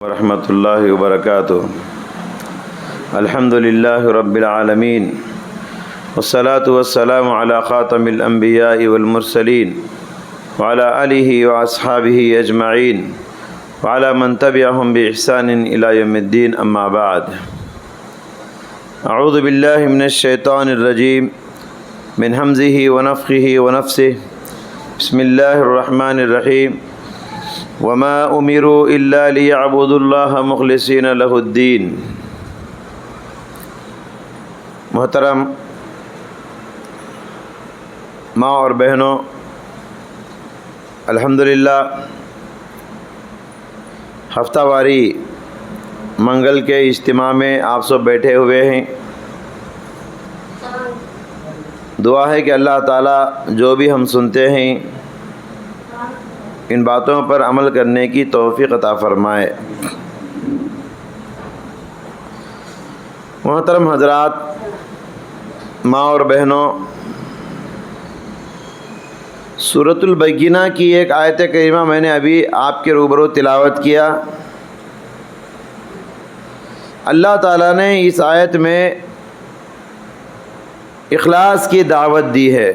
ورحمۃ اللہ وبرکاتہ۔ الحمد للہ رب العالمین والصلاة والسلام علی خاتم الانبیاء والمرسلین وعلی آلہ واصحابہ اجمعین وعلی من تبعہم بإحسان الی یوم الدین، اما بعد۔ اعوذ باللہ من الشیطان الرجیم من ہمزہ ونفخہ ونفثہ، بسم اللہ الرحمن الرحیم۔ وما امروا الا ليعبدوا الله مخلصین له الدین۔ محترم ماں اور بہنوں، الحمدللہ ہفتہ واری منگل کے اجتماع میں آپ سب بیٹھے ہوئے ہیں۔ دعا ہے کہ اللہ تعالیٰ جو بھی ہم سنتے ہیں ان باتوں پر عمل کرنے کی توفیق عطا فرمائے۔ محترم حضرات، ماں اور بہنوں، سورۃ البینہ کی ایک آیت کریمہ میں نے ابھی آپ کے روبرو تلاوت کیا۔ اللہ تعالیٰ نے اس آیت میں اخلاص کی دعوت دی ہے۔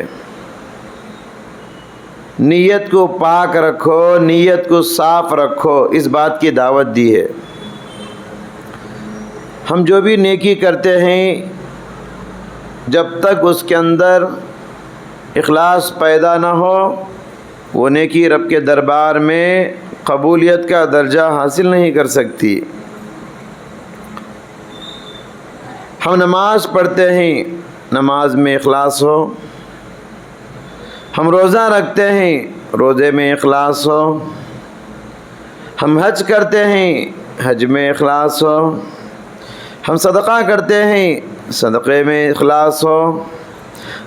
نیت کو پاک رکھو، نیت کو صاف رکھو، اس بات کی دعوت دی ہے۔ ہم جو بھی نیکی کرتے ہیں جب تک اس کے اندر اخلاص پیدا نہ ہو، وہ نیکی رب کے دربار میں قبولیت کا درجہ حاصل نہیں کر سکتی۔ ہم نماز پڑھتے ہیں، نماز میں اخلاص ہو۔ ہم روزہ رکھتے ہیں، روزے میں اخلاص ہو۔ ہم حج کرتے ہیں، حج میں اخلاص ہو۔ ہم صدقہ کرتے ہیں، صدقے میں اخلاص ہو۔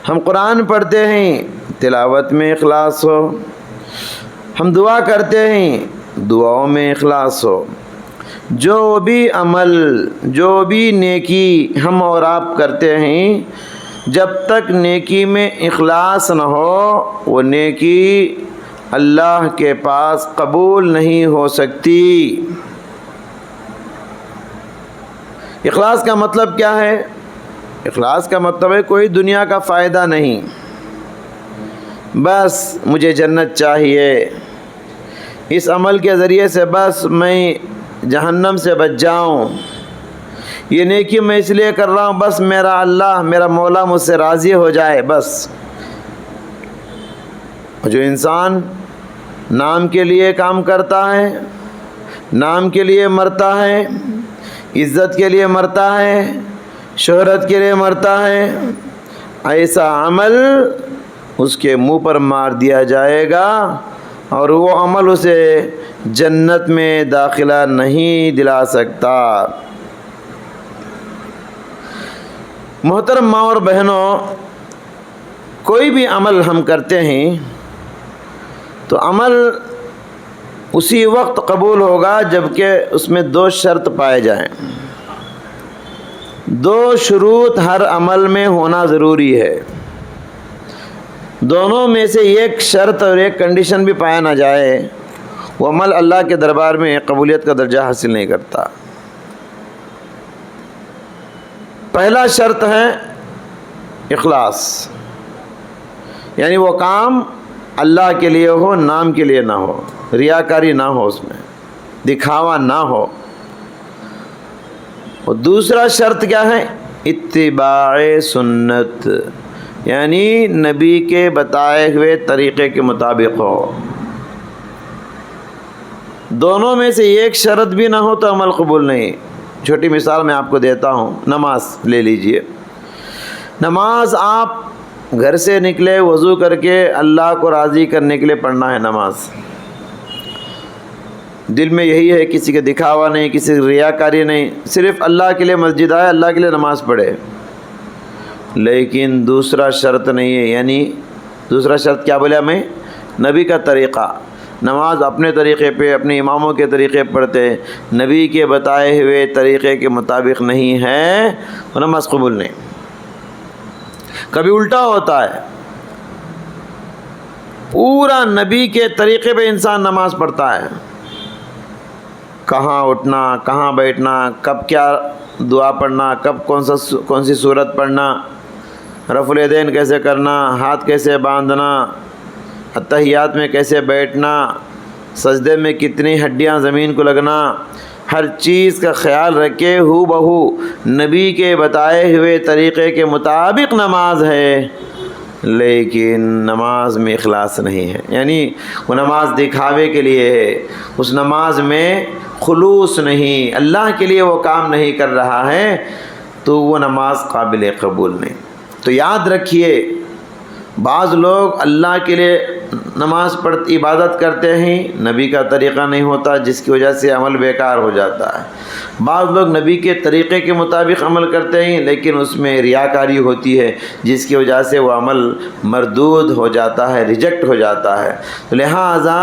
ہم قرآن پڑھتے ہیں، تلاوت میں اخلاص ہو۔ ہم دعا کرتے ہیں، دعاؤں میں اخلاص ہو۔ جو بھی عمل، جو بھی نیکی ہم اور آپ کرتے ہیں، جب تک نیکی میں اخلاص نہ ہو، وہ نیکی اللہ کے پاس قبول نہیں ہو سکتی۔ اخلاص کا مطلب کیا ہے؟ اخلاص کا مطلب ہے کوئی دنیا کا فائدہ نہیں، بس مجھے جنت چاہیے، اس عمل کے ذریعے سے بس میں جہنم سے بچ جاؤں، یہ نیکی میں اس لیے کر رہا ہوں بس میرا اللہ، میرا مولا مجھ سے راضی ہو جائے۔ بس جو انسان نام کے لیے کام کرتا ہے، نام کے لیے مرتا ہے، عزت کے لیے مرتا ہے، شہرت کے لیے مرتا ہے، ایسا عمل اس کے منہ پر مار دیا جائے گا اور وہ عمل اسے جنت میں داخلہ نہیں دلا سکتا۔ محترم ماں اور بہنوں، کوئی بھی عمل ہم کرتے ہیں تو عمل اسی وقت قبول ہوگا جبکہ اس میں دو شرط پائے جائیں۔ دو شروط ہر عمل میں ہونا ضروری ہے۔ دونوں میں سے ایک شرط اور ایک کنڈیشن بھی پایا نہ جائے، وہ عمل اللہ کے دربار میں قبولیت کا درجہ حاصل نہیں کرتا۔ پہلا شرط ہے اخلاص، یعنی وہ کام اللہ کے لیے ہو، نام کے لیے نہ ہو، ریاکاری نہ ہو، اس میں دکھاوا نہ ہو۔ اور دوسرا شرط کیا ہے؟ اتباع سنت، یعنی نبی کے بتائے ہوئے طریقے کے مطابق ہو۔ دونوں میں سے ایک شرط بھی نہ ہو تو عمل قبول نہیں۔ چھوٹی مثال میں آپ کو دیتا ہوں، نماز لے لیجئے۔ نماز آپ گھر سے نکلے وضو کر کے اللہ کو راضی کرنے کے لیے پڑھنا ہے نماز۔ دل میں یہی ہے، کسی کا دکھاوا نہیں، کسی کی ریاکاری نہیں، صرف اللہ کے لیے مسجد آئے، اللہ کے لیے نماز پڑھے۔ لیکن دوسرا شرط نہیں ہے، یعنی دوسرا شرط کیا بولے ہمیں؟ نبی کا طریقہ۔ نماز اپنے طریقے پہ، اپنے اماموں کے طریقے پڑھتے، نبی کے بتائے ہوئے طریقے کے مطابق نہیں ہے، وہ نماز قبول نہیں۔ کبھی الٹا ہوتا ہے، پورا نبی کے طریقے پہ انسان نماز پڑھتا ہے، کہاں اٹھنا، کہاں بیٹھنا، کب کیا دعا پڑھنا، کب کون سی صورت پڑھنا، رفع الیدین کیسے کرنا، ہاتھ کیسے باندھنا، اتحیات میں کیسے بیٹھنا، سجدے میں کتنی ہڈیاں زمین کو لگنا، ہر چیز کا خیال رکھے ہو بہو نبی کے بتائے ہوئے طریقے کے مطابق نماز ہے، لیکن نماز میں اخلاص نہیں ہے، یعنی وہ نماز دکھاوے کے لیے ہے، اس نماز میں خلوص نہیں، اللہ کے لیے وہ کام نہیں کر رہا ہے، تو وہ نماز قابل قبول نہیں۔ تو یاد رکھیے، بعض لوگ اللہ کے لیے نماز عبادت کرتے ہیں، نبی کا طریقہ نہیں ہوتا، جس کی وجہ سے عمل بیکار ہو جاتا ہے۔ بعض لوگ نبی کے طریقے کے مطابق عمل کرتے ہیں، لیکن اس میں ریاکاری ہوتی ہے، جس کی وجہ سے وہ عمل مردود ہو جاتا ہے، ریجیکٹ ہو جاتا ہے۔ لہٰذا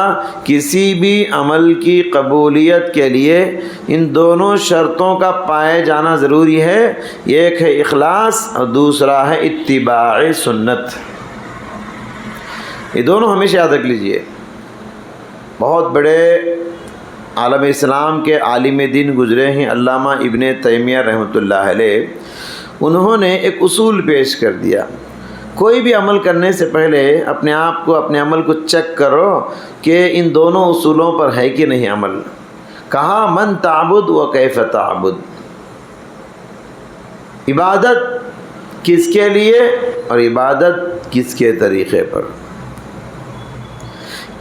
کسی بھی عمل کی قبولیت کے لیے ان دونوں شرطوں کا پائے جانا ضروری ہے، ایک ہے اخلاص اور دوسرا ہے اتباع سنت۔ یہ دونوں ہمیشہ یاد رکھ لیجئے۔ بہت بڑے عالم اسلام کے عالم دین گزرے ہیں علامہ ابن تیمیہ رحمۃ اللہ علیہ، انہوں نے ایک اصول پیش کر دیا، کوئی بھی عمل کرنے سے پہلے اپنے آپ کو، اپنے عمل کو چیک کرو کہ ان دونوں اصولوں پر ہے کہ نہیں عمل۔ کہا من تعبد و کیف تعبد، عبادت کس کے لیے اور عبادت کس کے طریقے پر،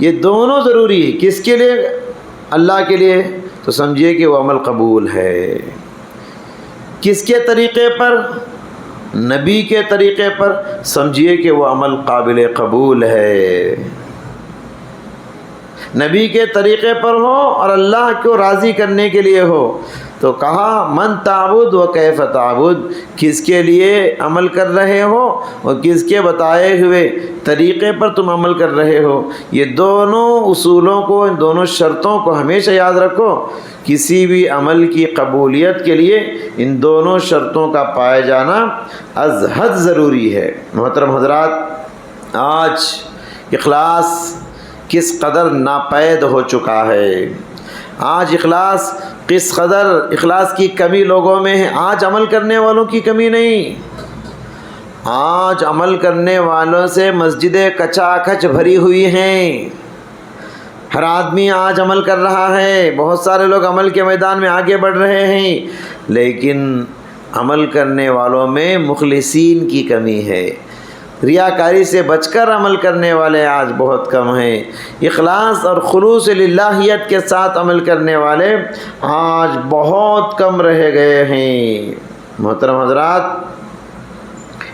یہ دونوں ضروری ہے۔ کس کے لیے؟ اللہ کے لیے، تو سمجھیے کہ وہ عمل قبول ہے۔ کس کے طریقے پر؟ نبی کے طریقے پر، سمجھیے کہ وہ عمل قابل قبول ہے۔ نبی کے طریقے پر ہو اور اللہ کو راضی کرنے کے لیے ہو، تو کہا من تعبد و کیف تعبد، کس کے لیے عمل کر رہے ہو اور کس کے بتائے ہوئے طریقے پر تم عمل کر رہے ہو۔ یہ دونوں اصولوں کو، ان دونوں شرطوں کو ہمیشہ یاد رکھو۔ کسی بھی عمل کی قبولیت کے لیے ان دونوں شرطوں کا پائے جانا از حد ضروری ہے۔ محترم حضرات، آج اخلاص کس قدر ناپید ہو چکا ہے، آج اخلاص کس قدر اخلاص کی کمی لوگوں میں ہے۔ آج عمل کرنے والوں کی کمی نہیں، آج عمل کرنے والوں سے مسجدیں کچا کچ بھری ہوئی ہیں۔ ہر آدمی آج عمل کر رہا ہے، بہت سارے لوگ عمل کے میدان میں آگے بڑھ رہے ہیں، لیکن عمل کرنے والوں میں مخلصین کی کمی ہے۔ ریاکاری سے بچ کر عمل کرنے والے آج بہت کم ہیں، اخلاص اور خلوص للہیت کے ساتھ عمل کرنے والے آج بہت کم رہ گئے ہیں۔ محترم حضرات،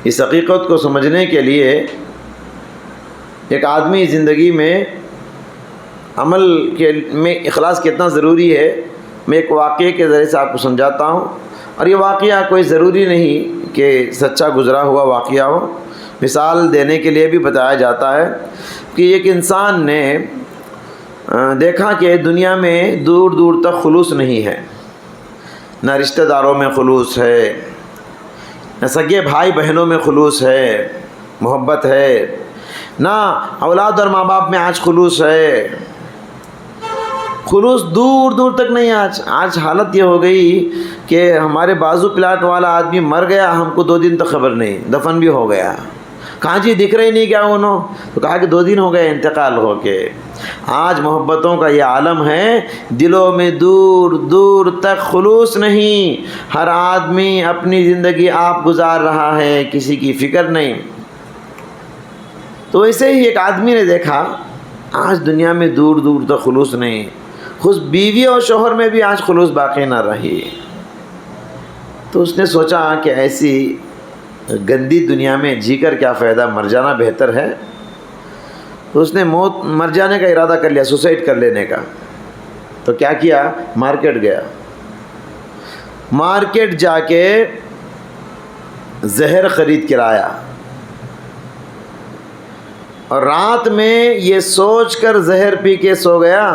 اس حقیقت کو سمجھنے کے لیے ایک آدمی زندگی میں عمل میں اخلاص کتنا ضروری ہے، میں ایک واقعے کے ذریعے سے آپ کو سمجھاتا ہوں، اور یہ واقعہ کوئی ضروری نہیں کہ سچا گزرا ہوا واقعہ ہو، مثال دینے کے لیے بھی بتایا جاتا ہے کہ ایک انسان نے دیکھا کہ دنیا میں دور دور تک خلوص نہیں ہے، نہ رشتہ داروں میں خلوص ہے، نہ سگے بھائی بہنوں میں خلوص ہے، محبت ہے، نہ اولاد اور ماں باپ میں آج خلوص ہے، خلوص دور دور تک نہیں۔ آج حالت یہ ہو گئی کہ ہمارے بازو پلاٹ والا آدمی مر گیا، ہم کو 2 دن تک خبر نہیں، دفن بھی ہو گیا، کہاں جی دکھ رہے نہیں کیا انہوں، تو کہا کہ 2 دن ہو گئے انتقال ہو کے۔ آج محبتوں کا یہ عالم ہے، دلوں میں دور دور تک خلوص نہیں، ہر آدمی اپنی زندگی آپ گزار رہا ہے، کسی کی فکر نہیں۔ تو ایسے ہی ایک آدمی نے دیکھا آج دنیا میں دور دور تک خلوص نہیں، خود بیوی اور شوہر میں بھی آج خلوص باقی نہ رہی۔ تو اس نے سوچا کہ ایسی گندی دنیا میں جی کر کیا فائدہ، مر جانا بہتر ہے۔ تو اس نے مر جانے کا ارادہ کر لیا، سوسائڈ کر لینے کا۔ تو کیا کیا، مارکیٹ گیا، مارکیٹ جا کے زہر خرید کے لایا، اور رات میں یہ سوچ کر زہر پی کے سو گیا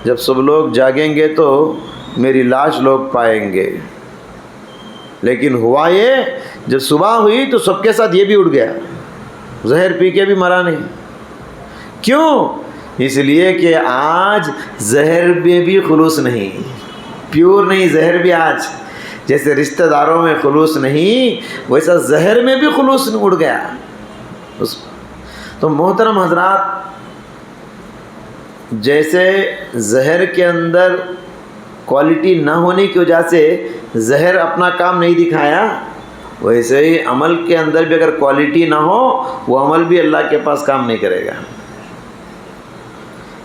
جب سب لوگ جاگیں گے تو میری لاش لوگ پائیں گے۔ لیکن ہوا یہ، جب صبح ہوئی تو سب کے ساتھ یہ بھی اڑ گیا، زہر پی کے بھی مرا نہیں۔ کیوں؟ اس لیے کہ آج زہر میں بھی خلوص نہیں۔ پیور نہیں زہر بھی آج، جیسے رشتہ داروں میں خلوص نہیں ویسا زہر میں بھی خلوص اڑ گیا۔ تو محترم حضرات، جیسے زہر کے اندر کوالٹی نہ ہونے کی وجہ سے زہر اپنا کام نہیں دکھایا، ویسے ہی عمل کے اندر بھی اگر کوالٹی نہ ہو وہ عمل بھی اللہ کے پاس کام نہیں کرے گا۔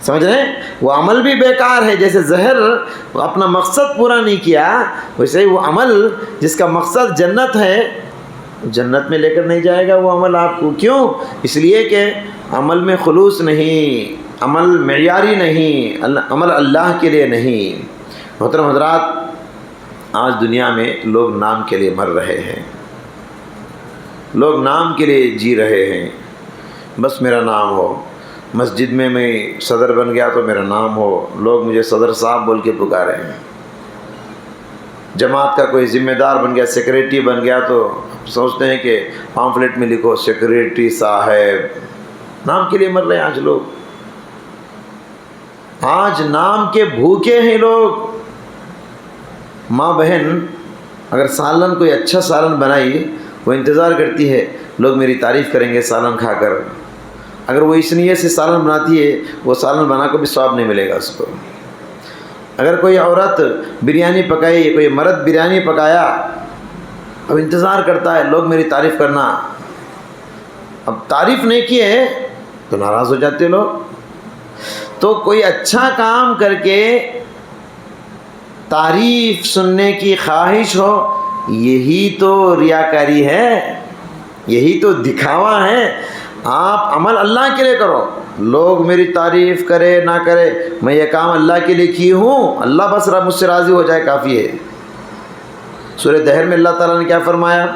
سمجھ رہے ہیں؟ وہ عمل بھی بیکار ہے، جیسے زہر اپنا مقصد پورا نہیں کیا ویسے ہی وہ عمل جس کا مقصد جنت ہے جنت میں لے کر نہیں جائے گا وہ عمل آپ کو۔ کیوں؟ اس لیے کہ عمل میں خلوص نہیں، عمل معیاری نہیں، عمل اللہ کے لیے نہیں۔ محترم حضرات، آج دنیا میں لوگ نام کے لیے مر رہے ہیں، لوگ نام کے لیے جی رہے ہیں، بس میرا نام ہو، مسجد میں صدر بن گیا تو میرا نام ہو، لوگ مجھے صدر صاحب بول کے پکارے ہیں، جماعت کا کوئی ذمہ دار بن گیا، سیکریٹری بن گیا تو سوچتے ہیں کہ پامفلیٹ میں لکھو سیکریٹری صاحب۔ نام کے لیے مر رہے ہیں آج لوگ، آج نام کے بھوکے ہیں لوگ۔ ماں بہن اگر سالن کوئی اچھا سالن بنائی وہ انتظار کرتی ہے لوگ میری تعریف کریں گے سالن کھا کر، اگر وہ اس نیت سے سالن بناتی ہے وہ سالن بنا کو بھی ثواب نہیں ملے گا اس کو۔ اگر کوئی عورت بریانی پکائی، کوئی مرد بریانی پکایا، اب انتظار کرتا ہے لوگ میری تعریف کرنا، اب تعریف نہیں کی ہے تو ناراض ہو جاتے لوگ۔ تو کوئی اچھا کام کر کے تعریف سننے کی خواہش ہو، یہی تو ریاکاری ہے، یہی تو دکھاوا ہے۔ آپ عمل اللہ کے لیے کرو، لوگ میری تعریف کرے نہ کرے، میں یہ کام اللہ کے لیے کی ہوں، اللہ بس مجھ سے راضی ہو جائے کافی ہے۔ سورہ دہر میں اللہ تعالیٰ نے کیا فرمایا؟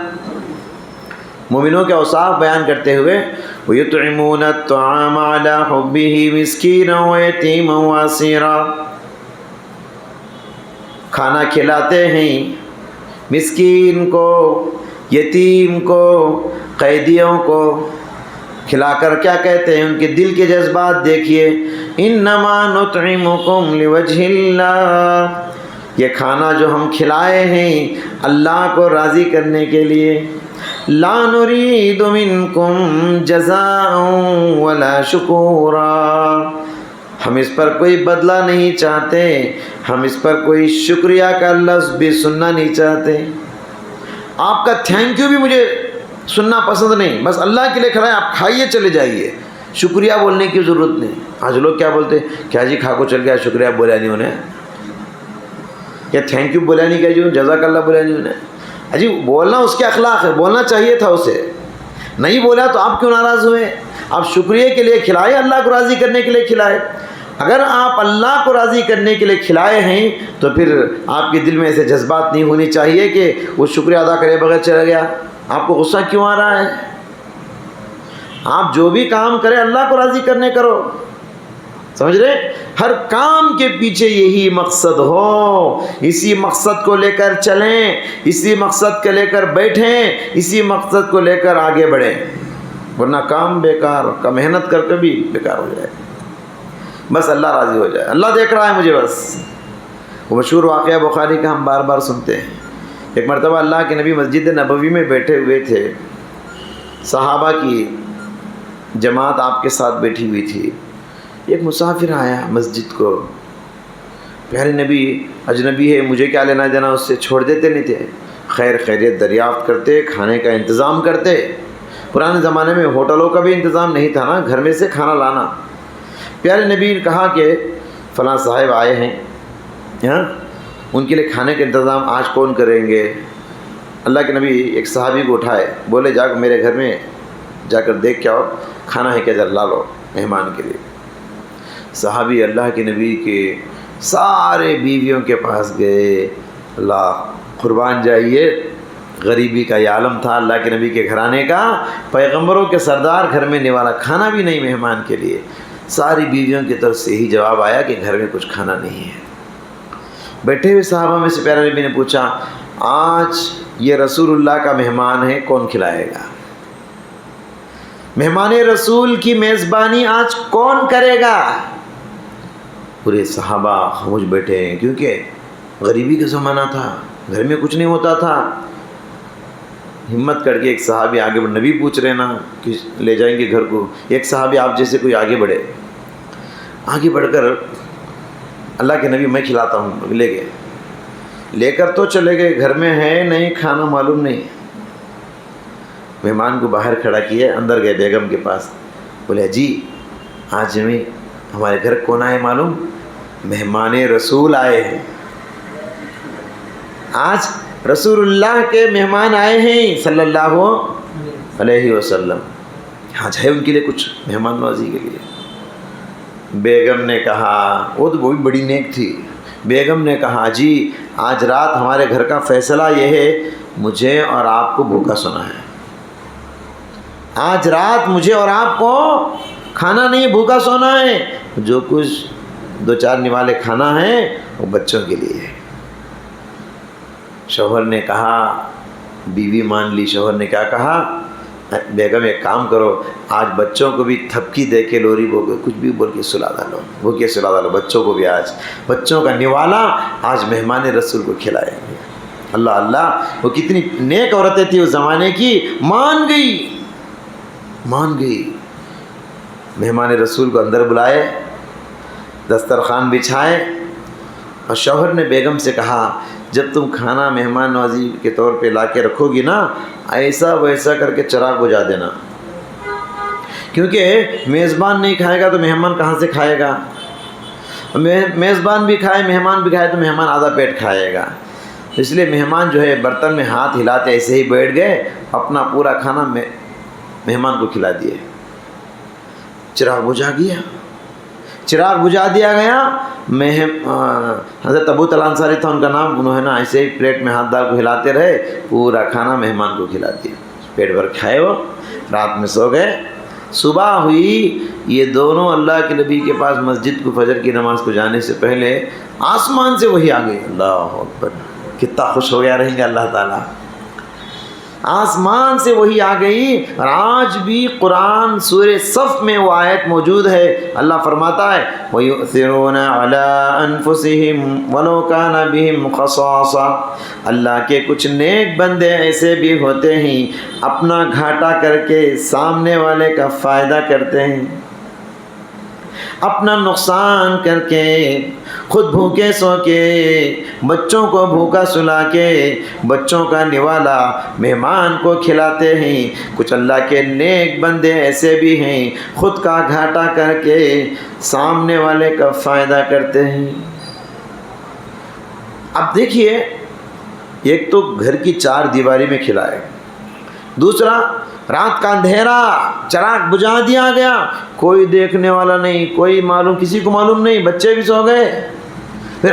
مومنوں کے اوصاف بیان کرتے ہوئے وَيُطْعِمُونَ الطَّعَامَ عَلَى حُبِّهِ مِسْكِينًا وَيَتِيمًا وَأَسِيرًا، کھانا کھلاتے ہیں مسکین کو، یتیم کو، قیدیوں کو، کھلا کر کیا کہتے ہیں؟ ان کے دل کے جذبات دیکھیے، انما نطعمکم لوجہ اللہ، یہ کھانا جو ہم کھلائے ہیں اللہ کو راضی کرنے کے لیے، لا نرید منکم جزاء ولا شکورا، ہم اس پر کوئی بدلہ نہیں چاہتے، ہم اس پر کوئی شکریہ کا لفظ بھی سننا نہیں چاہتے، آپ کا تھینک یو بھی مجھے سننا پسند نہیں، بس اللہ کے لیے کھلائیں، آپ کھائیے چلے جائیے، شکریہ بولنے کی ضرورت نہیں۔ آج لوگ کیا بولتے ہیں؟ کیا جی کھا کو چل گیا، شکریہ بولا نہیں انہیں، یا تھینک یو بولا نہیں، کیا جی جزاک اللہ بولا نہیں انہیں۔ اجی بولنا اس کے اخلاق ہے، بولنا چاہیے تھا اسے، نہیں بولا تو آپ کیوں ناراض ہوئے؟ آپ شکریہ کے لیے کھلائے، اللہ کو راضی کرنے کے لیے کھلائے۔ اگر آپ اللہ کو راضی کرنے کے لیے کھلائے ہیں تو پھر آپ کے دل میں ایسے جذبات نہیں ہونے چاہیے کہ وہ شکریہ ادا کرے بغیر چلا گیا۔ آپ کو غصہ کیوں آ رہا ہے؟ آپ جو بھی کام کریں اللہ کو راضی کرنے کرو، سمجھ رہے؟ ہر کام کے پیچھے یہی مقصد ہو، اسی مقصد کو لے کر چلیں، اسی مقصد کو لے کر بیٹھیں، اسی مقصد کو لے کر آگے بڑھیں، ورنہ کام بیکار کا محنت کر کے بھی بیکار ہو جائے، بس اللہ راضی ہو جائے، اللہ دیکھ رہا ہے مجھے بس۔ وہ مشہور واقعہ بخاری کا ہم بار بار سنتے ہیں، ایک مرتبہ اللہ کے نبی مسجد نبوی میں بیٹھے ہوئے تھے، صحابہ کی جماعت آپ کے ساتھ بیٹھی ہوئی تھی، ایک مسافر آیا مسجد کو، پیارے نبی اجنبی ہے، مجھے کیا لینا دینا اس سے، چھوڑ دیتے نہیں تھے، خیر خیریت دریافت کرتے، کھانے کا انتظام کرتے۔ پرانے زمانے میں ہوٹلوں کا بھی انتظام نہیں تھا نا، گھر میں سے کھانا لانا۔ پیارے نبی نے کہا کہ فلاں صاحب آئے ہیں، ہاں ان کے لیے کھانے کا انتظام آج کون کریں گے؟ اللہ کے نبی ایک صحابی کو اٹھائے، بولے جا میرے گھر میں جا کر دیکھ کے آؤ کھانا ہے کیا، ذرا لا لو مہمان کے لیے۔ صحابی اللہ کے نبی کے سارے بیویوں کے پاس گئے، اللہ قربان جائیے، غریبی کا یہ عالم تھا اللہ کے نبی کے گھرانے کا، پیغمبروں کے سردار گھر میں نوالا، کھانا بھی نہیں مہمان کے لیے۔ ساری بیویوں کی طرف سے یہی جواب آیا کہ گھر میں کچھ کھانا نہیں ہے۔ بیٹھے ہوئے صحابہ میں سے پیارے نبی نے پوچھا، آج یہ رسول اللہ کا مہمان ہے، کون کھلائے گا؟ مہمان رسول کی میزبانی آج کون کرے گا؟ پورے صحابہ خاموش بیٹھے ہیں، کیونکہ غریبی کا زمانہ تھا، گھر میں کچھ نہیں ہوتا تھا. ہمت کر کے ایک صحابی آگے بڑھ، نبی پوچھ رہے نا کہ لے جائیں گے گھر کو، ایک صحابی آپ جیسے کوئی آگے بڑھے، آگے بڑھ کر اللہ کے نبی میں کھلاتا ہوں، لے گئے، لے کر تو چلے گئے. گھر میں ہے نہیں، کھانا معلوم نہیں. مہمان کو باہر کھڑا کیے، اندر گئے بیگم کے پاس، بولے جی آج ہمارے گھر کون آئے معلوم؟ مہمان رسول آئے ہیں. آج رسول اللہ کے مہمان آئے ہیں صلی اللہ علیہ وسلم. آج ہے ان کے لیے کچھ مہمان نوازی کے لیے. بیگم نے کہا، وہ تو بہت بڑی نیک تھی، بیگم نے کہا جی آج رات ہمارے گھر کا فیصلہ یہ ہے، مجھے اور آپ کو بھوکا سونا ہے. آج رات مجھے اور آپ کو کھانا نہیں، بھوکا سونا ہے. جو کچھ دو چار نوالے کھانا ہے وہ بچوں کے لیے ہے. شوہر نے کہا، بیوی مان لی. شوہر نے کیا کہا؟ بیگم ایک کام کرو، آج بچوں کو بھی تھپکی دے کے لوری بو کے کچھ بھی بول کے سلا ڈالو، بھوکے سلا ڈالو بچوں کو بھی. آج بچوں کا نوالا آج مہمان رسول کو کھلائیں گے. اللہ اللہ، وہ کتنی نیک عورتیں تھیں اس زمانے کی. مان گئی. مہمان رسول کو اندر بلائے، دسترخوان بچھائے، اور شوہر نے بیگم سے کہا جب تم کھانا مہمان نوازی کے طور پہ لا کے رکھو گی نا، ایسا ویسا کر کے چراغ بجھا دینا، کیونکہ میزبان نہیں کھائے گا تو مہمان کہاں سے کھائے گا؟ میزبان بھی کھائے مہمان بھی کھائے تو مہمان آدھا پیٹ کھائے گا. اس لیے مہمان جو ہے برتن میں ہاتھ ہلاتے ایسے ہی بیٹھ گئے، اپنا پورا کھانا مہمان کو کھلا دیے. چراغ بجھا دیا گیا. حضرت ابو طلحہ انصاری تھا ان کا نام، انہوں نے نا ایسے ہی پلیٹ میں ہاتھ ڈال کو ہلاتے رہے، پورا کھانا مہمان کو کھلا دیا. پیٹ بھر کھائے، وہ رات میں سو گئے. صبح ہوئی، یہ دونوں اللہ کے نبی کے پاس مسجد کو فجر کی نماز کو جانے سے پہلے آسمان سے وہی آ گئی. اللہ اکبر، کتنا خوش ہو گیا رہیں گے اللہ تعالیٰ. آسمان سے وہی آ گئی. اور آج بھی قرآن سورہ صف میں وہ آیت موجود ہے. اللہ فرماتا ہے وَيُؤْثِرُونَ عَلَىٰ أَنفُسِهِمْ وَلَوْ كَانَ بِهِمْ خَصَاصَةٌ. اللہ کے کچھ نیک بندے ایسے بھی ہوتے ہیں، اپنا گھاٹا کر کے سامنے والے کا فائدہ کرتے ہیں، اپنا نقصان کر کے، خود بھوکے سو کے، بچوں کو بھوکا سلا کے، بچوں کا نوالا مہمان کو کھلاتے ہیں. کچھ اللہ کے نیک بندے ایسے بھی ہیں، خود کا گھاٹا کر کے سامنے والے کا فائدہ کرتے ہیں. اب دیکھیے، ایک تو گھر کی چار دیواری میں کھلائے، دوسرا رات کا اندھیرا، چراغ بجھا دیا گیا، کوئی دیکھنے والا نہیں، کوئی معلوم، کسی کو معلوم نہیں، بچے بھی سو گئے. پھر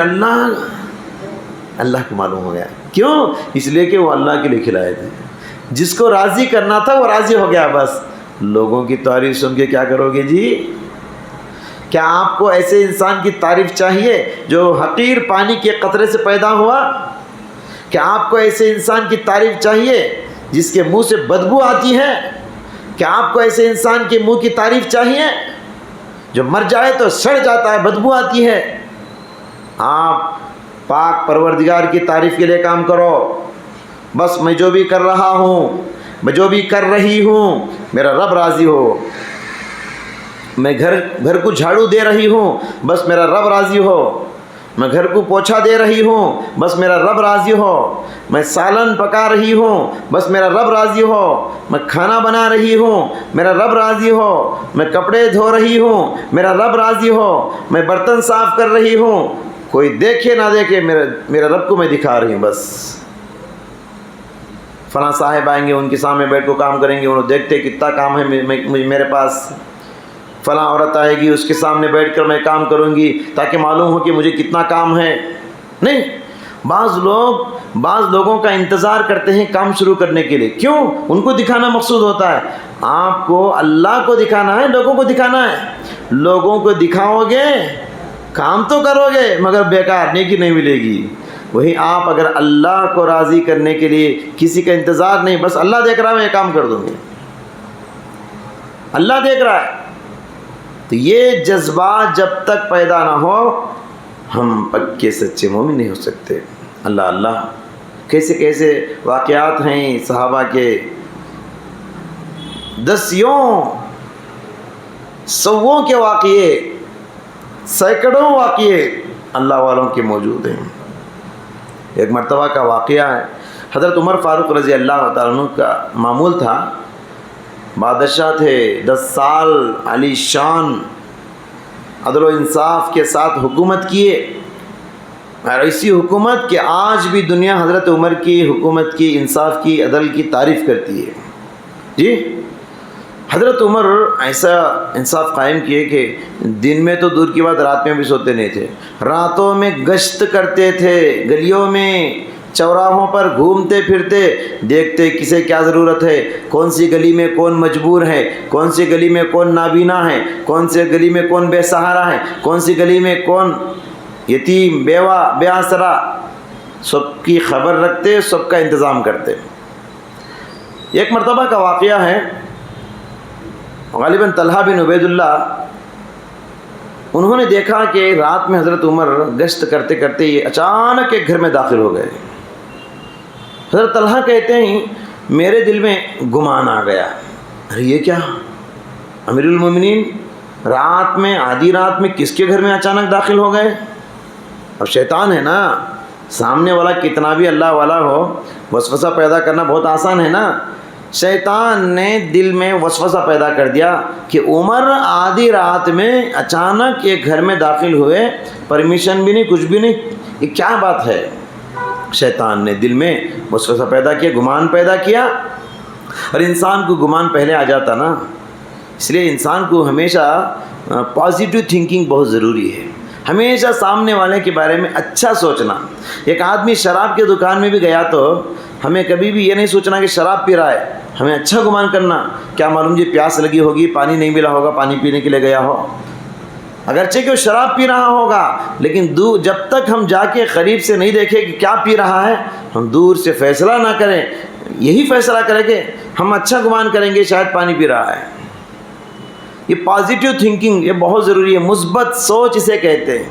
اللہ کو معلوم ہو گیا. کیوں؟ اس لیے کہ وہ اللہ کے لیے کھلائے تھے. جس کو راضی کرنا تھا وہ راضی ہو گیا. بس لوگوں کی تعریف سن کے کیا کرو گے جی؟ کیا آپ کو ایسے انسان کی تعریف چاہیے جو حقیر پانی کے قطرے سے پیدا ہوا؟ کیا آپ کو ایسے انسان کی تعریف چاہیے جس کے منہ سے بدبو آتی ہے؟ کیا آپ کو ایسے انسان کے منہ کی تعریف چاہیے جو مر جائے تو سڑ جاتا ہے، بدبو آتی ہے؟ آپ پاک پروردگار کی تعریف کے لیے کام کرو. بس میں جو بھی کر رہا ہوں، میں جو بھی کر رہی ہوں، میرا رب راضی ہو. میں گھر کو جھاڑو دے رہی ہوں، بس میرا رب راضی ہو. میں گھر کو پوچھا دے رہی ہوں، بس میرا رب راضی ہو. میں سالن پکا رہی ہوں، بس میرا رب راضی ہو. میں کھانا بنا رہی ہوں، میرا رب راضی ہو. میں کپڑے دھو رہی ہوں، میرا رب راضی ہو. میں برتن صاف کر رہی ہوں، کوئی دیکھے نہ دیکھے، میرے رب کو میں دکھا رہی ہوں. بس فلاں صاحب آئیں گے، ان کے سامنے بیٹھ کو کام کریں گے، انہوں دیکھتے کتنا کام ہے میرے پاس. فلاں عورت آئے گی، اس کے سامنے بیٹھ کر میں کام کروں گی تاکہ معلوم ہو کہ مجھے کتنا کام ہے. نہیں، بعض لوگوں کا انتظار کرتے ہیں کام شروع کرنے کے لیے. کیوں؟ ان کو دکھانا مقصود ہوتا ہے. آپ کو اللہ کو دکھانا ہے، لوگوں کو دکھانا ہے. لوگوں کو دکھاؤ گے، کام تو کرو گے مگر بیکار، نیکی نہیں ملے گی. وہی آپ اگر اللہ کو راضی کرنے کے لیے کسی کا انتظار نہیں، بس اللہ دیکھ رہا ہے میں یہ کام کر دوں گی، اللہ دیکھ رہا ہے، تو یہ جذبات جب تک پیدا نہ ہو ہم پکے سچے مومن نہیں ہو سکتے۔ اللہ اللہ، کیسے کیسے واقعات ہیں صحابہ کے، دسیوں سووں کے واقعے، سینکڑوں واقعے اللہ والوں کے موجود ہیں۔ ایک مرتبہ کا واقعہ ہے، حضرت عمر فاروق رضی اللہ تعالیٰ عنہ کا معمول تھا، بادشاہ تھے، 10 سال علی شان عدل و انصاف کے ساتھ حکومت کیے، اور ایسی حکومت کہ آج بھی دنیا حضرت عمر کی حکومت کی، انصاف کی، عدل کی تعریف کرتی ہے۔ جی، حضرت عمر ایسا انصاف قائم کیے کہ دن میں تو دور کی بات رات میں بھی سوتے نہیں تھے، راتوں میں گشت کرتے تھے، گلیوں میں چوراہوں پر گھومتے پھرتے، دیکھتے کسے کیا ضرورت ہے، کون سی گلی میں کون مجبور ہے، کون سی گلی میں کون نابینا ہے، کون سی گلی میں کون بے سہارا ہے، کون سی گلی میں کون یتیم، بیوہ، بے آسرا، سب کی خبر رکھتے، سب کا انتظام کرتے۔ ایک مرتبہ کا واقعہ ہے، غالباً طلحہ بن عبید اللہ، انہوں نے دیکھا کہ رات میں حضرت عمر گشت کرتے کرتے یہ اچانک ایک گھر میں داخل ہو گئے۔ حضرت طلحہ کہتے ہیں میرے دل میں گمان آ گیا، ارے یہ کیا، امیر المومنین رات میں، آدھی رات میں کس کے گھر میں اچانک داخل ہو گئے؟ اب شیطان ہے نا، سامنے والا کتنا بھی اللہ والا ہو، وسوسہ پیدا کرنا بہت آسان ہے نا۔ شیطان نے دل میں وسوسہ پیدا کر دیا کہ عمر آدھی رات میں اچانک ایک گھر میں داخل ہوئے، پرمیشن بھی نہیں، کچھ بھی نہیں، یہ کیا بات ہے؟ شیطان نے دل میں وسوسہ پیدا کیا، گمان پیدا کیا، اور انسان کو گمان پہلے آ جاتا نا، اس لیے انسان کو ہمیشہ پازیٹیو تھنکنگ بہت ضروری ہے، ہمیشہ سامنے والے کے بارے میں اچھا سوچنا۔ ایک آدمی شراب کے دکان میں بھی گیا تو ہمیں کبھی بھی یہ نہیں سوچنا کہ شراب پی رہا ہے، ہمیں اچھا گمان کرنا، کیا معلوم جی پیاس لگی ہوگی، پانی نہیں ملا ہوگا، پانی پینے کے لیے گیا ہو، اگرچہ کہ وہ شراب پی رہا ہوگا، لیکن جب تک ہم جا کے قریب سے نہیں دیکھیں کہ کیا پی رہا ہے، ہم دور سے فیصلہ نہ کریں، یہی فیصلہ کریں کہ ہم اچھا گمان کریں گے شاید پانی پی رہا ہے۔ یہ پازیٹیو تھنکنگ یہ بہت ضروری ہے، مثبت سوچ اسے کہتے ہیں۔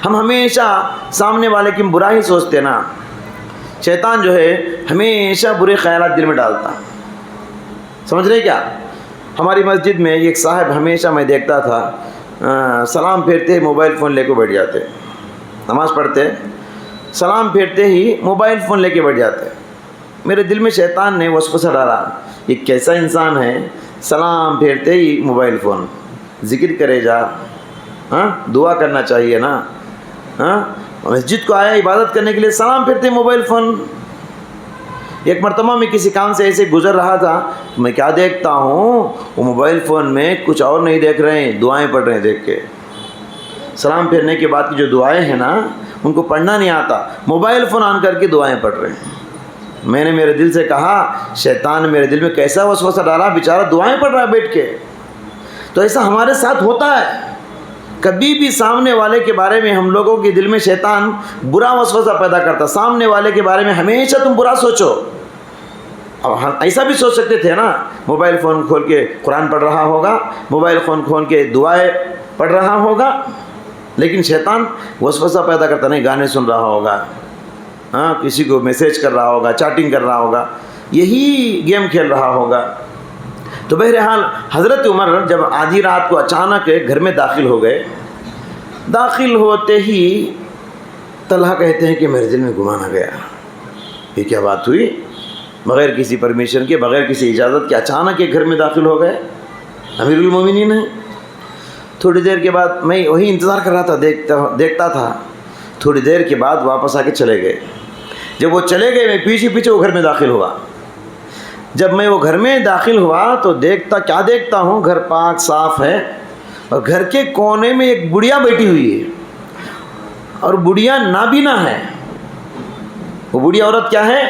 ہم ہمیشہ سامنے والے کی برا ہی سوچتے نا، شیطان جو ہے ہمیشہ برے خیالات دل میں ڈالتا، سمجھ رہے کیا؟ ہماری مسجد میں ایک صاحب ہمیشہ میں دیکھتا تھا، سلام پھیرتے ہی موبائل فون لے کے بیٹھ جاتے، نماز پڑھتے سلام پھیرتے ہی موبائل فون لے کے بیٹھ جاتے۔ میرے دل میں شیطان نے وسوسہ ڈالا، یہ کیسا انسان ہے، سلام پھیرتے ہی موبائل فون، ذکر کرے جا، دعا کرنا چاہیے نا، مسجد کو آیا عبادت کرنے کے لیے، سلام پھرتے موبائل فون۔ ایک مرتبہ میں کسی کام سے ایسے گزر رہا تھا، میں کیا دیکھتا ہوں، وہ موبائل فون میں کچھ اور نہیں دیکھ رہے ہیں، دعائیں پڑھ رہے ہیں، دیکھ کے سلام پھیرنے کے بعد کی جو دعائیں ہیں نا، ان کو پڑھنا نہیں آتا، موبائل فون آن کر کے دعائیں پڑھ رہے ہیں۔ میں نے میرے دل سے کہا، شیطان نے میرے دل میں کیسا وسوسہ ڈالا، بیچارہ دعائیں پڑھ رہا ہے بیٹھ کے۔ تو ایسا ہمارے ساتھ ہوتا ہے، کبھی بھی سامنے والے کے بارے میں ہم لوگوں کے دل میں شیطان برا وسوسہ پیدا کرتا، سامنے والے کے بارے میں ہمیشہ تم برا سوچو۔ اب ہم ایسا بھی سوچ سکتے تھے نا، موبائل فون کھول کے قرآن پڑھ رہا ہوگا، موبائل فون کھول کے دعائیں پڑھ رہا ہوگا، لیکن شیطان وسوسہ پیدا کرتا، نہیں گانے سن رہا ہوگا، کسی کو میسیج کر رہا ہوگا، چیٹنگ کر رہا ہوگا، یہی گیم کھیل رہا ہوگا۔ تو بہرحال حضرت عمر جب آدھی رات کو اچانک گھر میں داخل ہو گئے، داخل ہوتے ہی طلحہ کہتے ہیں کہ میرے دل میں گمان آ گیا، یہ کیا بات ہوئی، بغیر کسی پرمیشن کے، بغیر کسی اجازت کے اچانک ایک گھر میں داخل ہو گئے، امیر المومنین ہیں۔ تھوڑی دیر کے بعد میں وہی انتظار کر رہا تھا، دیکھتا تھا، تھوڑی دیر کے بعد واپس آ کے چلے گئے۔ جب وہ چلے گئے میں پیچھے پیچھے وہ گھر میں داخل ہوا۔ جب میں وہ گھر میں داخل ہوا تو کیا دیکھتا ہوں، گھر پاک صاف ہے، اور گھر کے کونے میں ایک بڑھیا بیٹھی ہوئی ہے، اور بڑھیا نابینا ہے۔ وہ بڑھیا عورت کیا ہے؟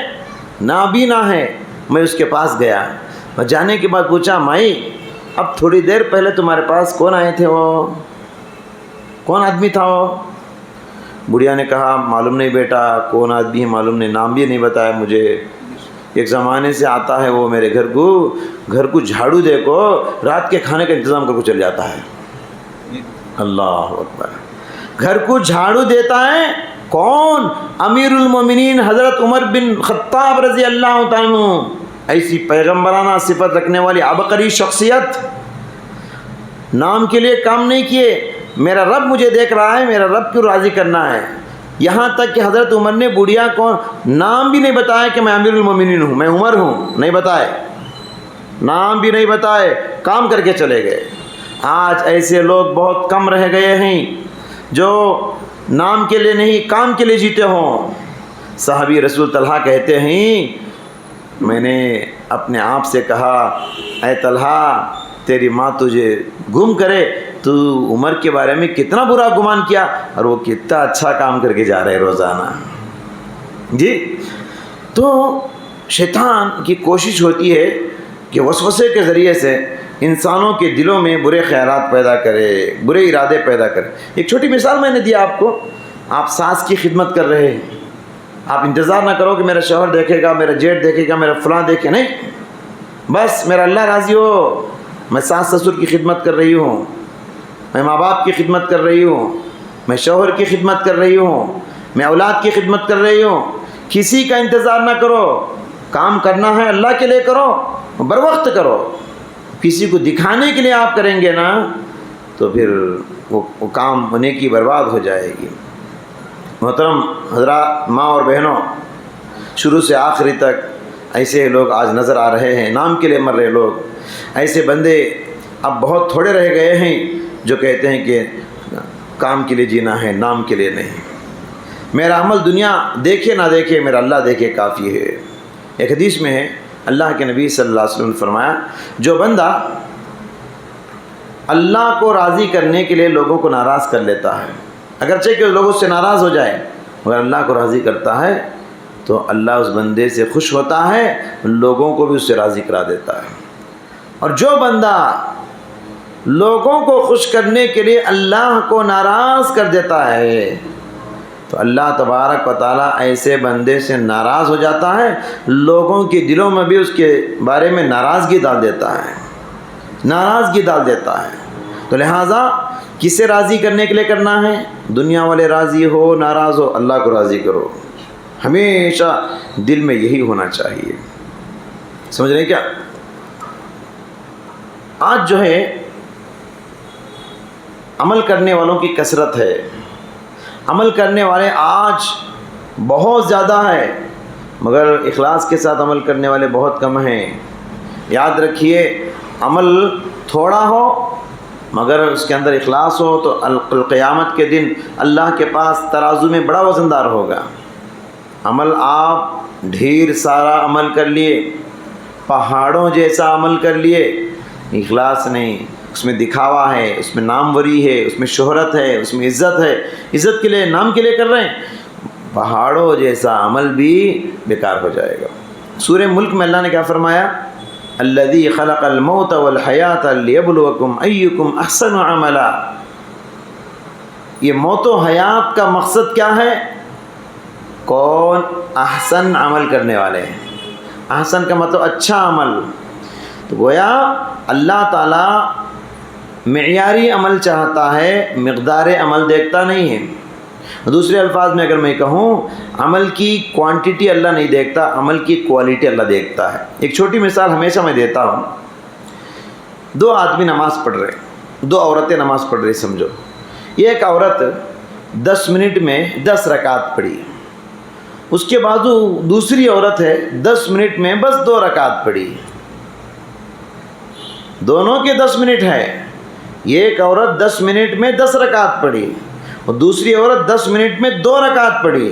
نابینا ہے۔ میں اس کے پاس گیا، اور جانے کے بعد پوچھا، مائی اب تھوڑی دیر پہلے تمہارے پاس کون آئے تھے، وہ کون آدمی تھا وہ؟ بڑھیا نے کہا، معلوم نہیں بیٹا کون آدمی ہے، معلوم نہیں، نام بھی نہیں بتایا مجھے، ایک زمانے سے آتا ہے وہ میرے گھر کو جھاڑو دے کو، رات کے کھانے کا انتظام کر کو چل جاتا ہے۔ اللہ اکبر۔ گھر کو جھاڑو دیتا ہے کون؟ امیر المومنین حضرت عمر بن خطاب رضی اللہ تعالیٰ عنہ، ایسی پیغمبرانہ صفت رکھنے والی عبقری شخصیت، نام کے لیے کام نہیں کیے، میرا رب مجھے دیکھ رہا ہے، میرا رب کیوں راضی کرنا ہے۔ یہاں تک کہ حضرت عمر نے بڑھیا کو نام بھی نہیں بتایا کہ میں امیر المومنین ہوں، میں عمر ہوں، نہیں بتائے، نام بھی نہیں بتائے، کام کر کے چلے گئے۔ آج ایسے لوگ بہت کم رہ گئے ہیں جو نام کے لیے نہیں کام کے لیے جیتے ہوں۔ صحابی رسول طلحہ کہتے ہیں، میں نے اپنے آپ سے کہا، اے طلحہ تیری ماں تجھے گم کرے، تو عمر کے بارے میں کتنا برا گمان کیا، اور وہ کتنا اچھا کام کر کے جا رہے روزانہ۔ جی، تو شیطان کی کوشش ہوتی ہے کہ وسوسے کے ذریعے سے انسانوں کے دلوں میں برے خیالات پیدا کرے، برے ارادے پیدا کرے۔ ایک چھوٹی مثال میں نے دیا آپ کو، آپ ساس کی خدمت کر رہے ہیں، آپ انتظار نہ کرو کہ میرا شوہر دیکھے گا، میرا جیٹ دیکھے گا، میرا فلاں دیکھے، نہیں، بس میرا اللہ راضی ہو، میں ساس سسر کی خدمت کر رہی ہوں، میں ماں باپ کی خدمت کر رہی ہوں، میں شوہر کی خدمت کر رہی ہوں، میں اولاد کی خدمت کر رہی ہوں۔ کسی کا انتظار نہ کرو، کام کرنا ہے اللہ کے لیے کرو، بر وقت کرو۔ کسی کو دکھانے کے لیے آپ کریں گے نا تو پھر وہ کام ہونے کی برباد ہو جائے گی۔ محترم حضرات، ماں اور بہنوں، شروع سے آخری تک ایسے لوگ آج نظر آ رہے ہیں، نام کے لیے مر رہے لوگ، ایسے بندے اب بہت تھوڑے رہ گئے ہیں جو کہتے ہیں کہ کام کے لیے جینا ہے، نام کے لیے نہیں۔ میرا عمل دنیا دیکھے نہ دیکھے، میرا اللہ دیکھے کافی ہے۔ ایک حدیث میں ہے، اللہ کے نبی صلی اللہ علیہ وسلم نے فرمایا، جو بندہ اللہ کو راضی کرنے کے لیے لوگوں کو ناراض کر لیتا ہے، اگرچہ کہ لوگ اس سے ناراض ہو جائیں، مگر اللہ کو راضی کرتا ہے تو اللہ اس بندے سے خوش ہوتا ہے، لوگوں کو بھی اس سے راضی کرا دیتا ہے۔ اور جو بندہ لوگوں کو خوش کرنے کے لیے اللہ کو ناراض کر دیتا ہے تو اللہ تبارک و تعالیٰ ایسے بندے سے ناراض ہو جاتا ہے، لوگوں کے دلوں میں بھی اس کے بارے میں ناراضگی ڈال دیتا ہے، ناراضگی ڈال دیتا ہے۔ تو لہٰذا کسے راضی کرنے کے لیے کرنا ہے؟ دنیا والے راضی ہو ناراض ہو، اللہ کو راضی کرو، ہمیشہ دل میں یہی ہونا چاہیے۔ سمجھ رہے ہیں کیا؟ آج جو ہے عمل کرنے والوں کی کثرت ہے، عمل کرنے والے آج بہت زیادہ ہے، مگر اخلاص کے ساتھ عمل کرنے والے بہت کم ہیں۔ یاد رکھیے، عمل تھوڑا ہو مگر اس کے اندر اخلاص ہو تو القیامت کے دن اللہ کے پاس ترازو میں بڑا وزندار ہوگا۔ عمل آپ ڈھیر سارا عمل کر لیے، پہاڑوں جیسا عمل کر لیے، اخلاص نہیں، اس میں دکھاوا ہے، اس میں ناموری ہے، اس میں شہرت ہے، اس میں عزت ہے، عزت کے لیے نام کے لیے کر رہے ہیں، پہاڑوں جیسا عمل بھی بیکار ہو جائے گا۔ سورہ ملک میں اللہ نے کیا فرمایا؟ الذی خلق الموت والحیات لیبلوکم ایکم احسن عملا۔ یہ موت و حیات کا مقصد کیا ہے؟ کون احسن عمل کرنے والے ہیں۔ احسن کا مطلب اچھا عمل۔ تو گویا اللہ تعالیٰ معیاری عمل چاہتا ہے، مقدار عمل دیکھتا نہیں ہے۔ دوسرے الفاظ میں اگر میں کہوں، عمل کی کوانٹٹی اللہ نہیں دیکھتا، عمل کی کوالٹی اللہ دیکھتا ہے۔ ایک چھوٹی مثال ہمیشہ میں دیتا ہوں، دو آدمی نماز پڑھ رہے، دو عورتیں نماز پڑھ رہی، سمجھو ایک عورت 10 منٹ میں 10 رکعت پڑھی، اس کے بعد دوسری عورت ہے 10 منٹ میں بس 2 رکعت پڑھی، دونوں کے 10 منٹ ہے۔ ایک عورت 10 منٹ میں 10 رکعت پڑھی اور دوسری عورت 10 منٹ میں 2 رکعت پڑھی۔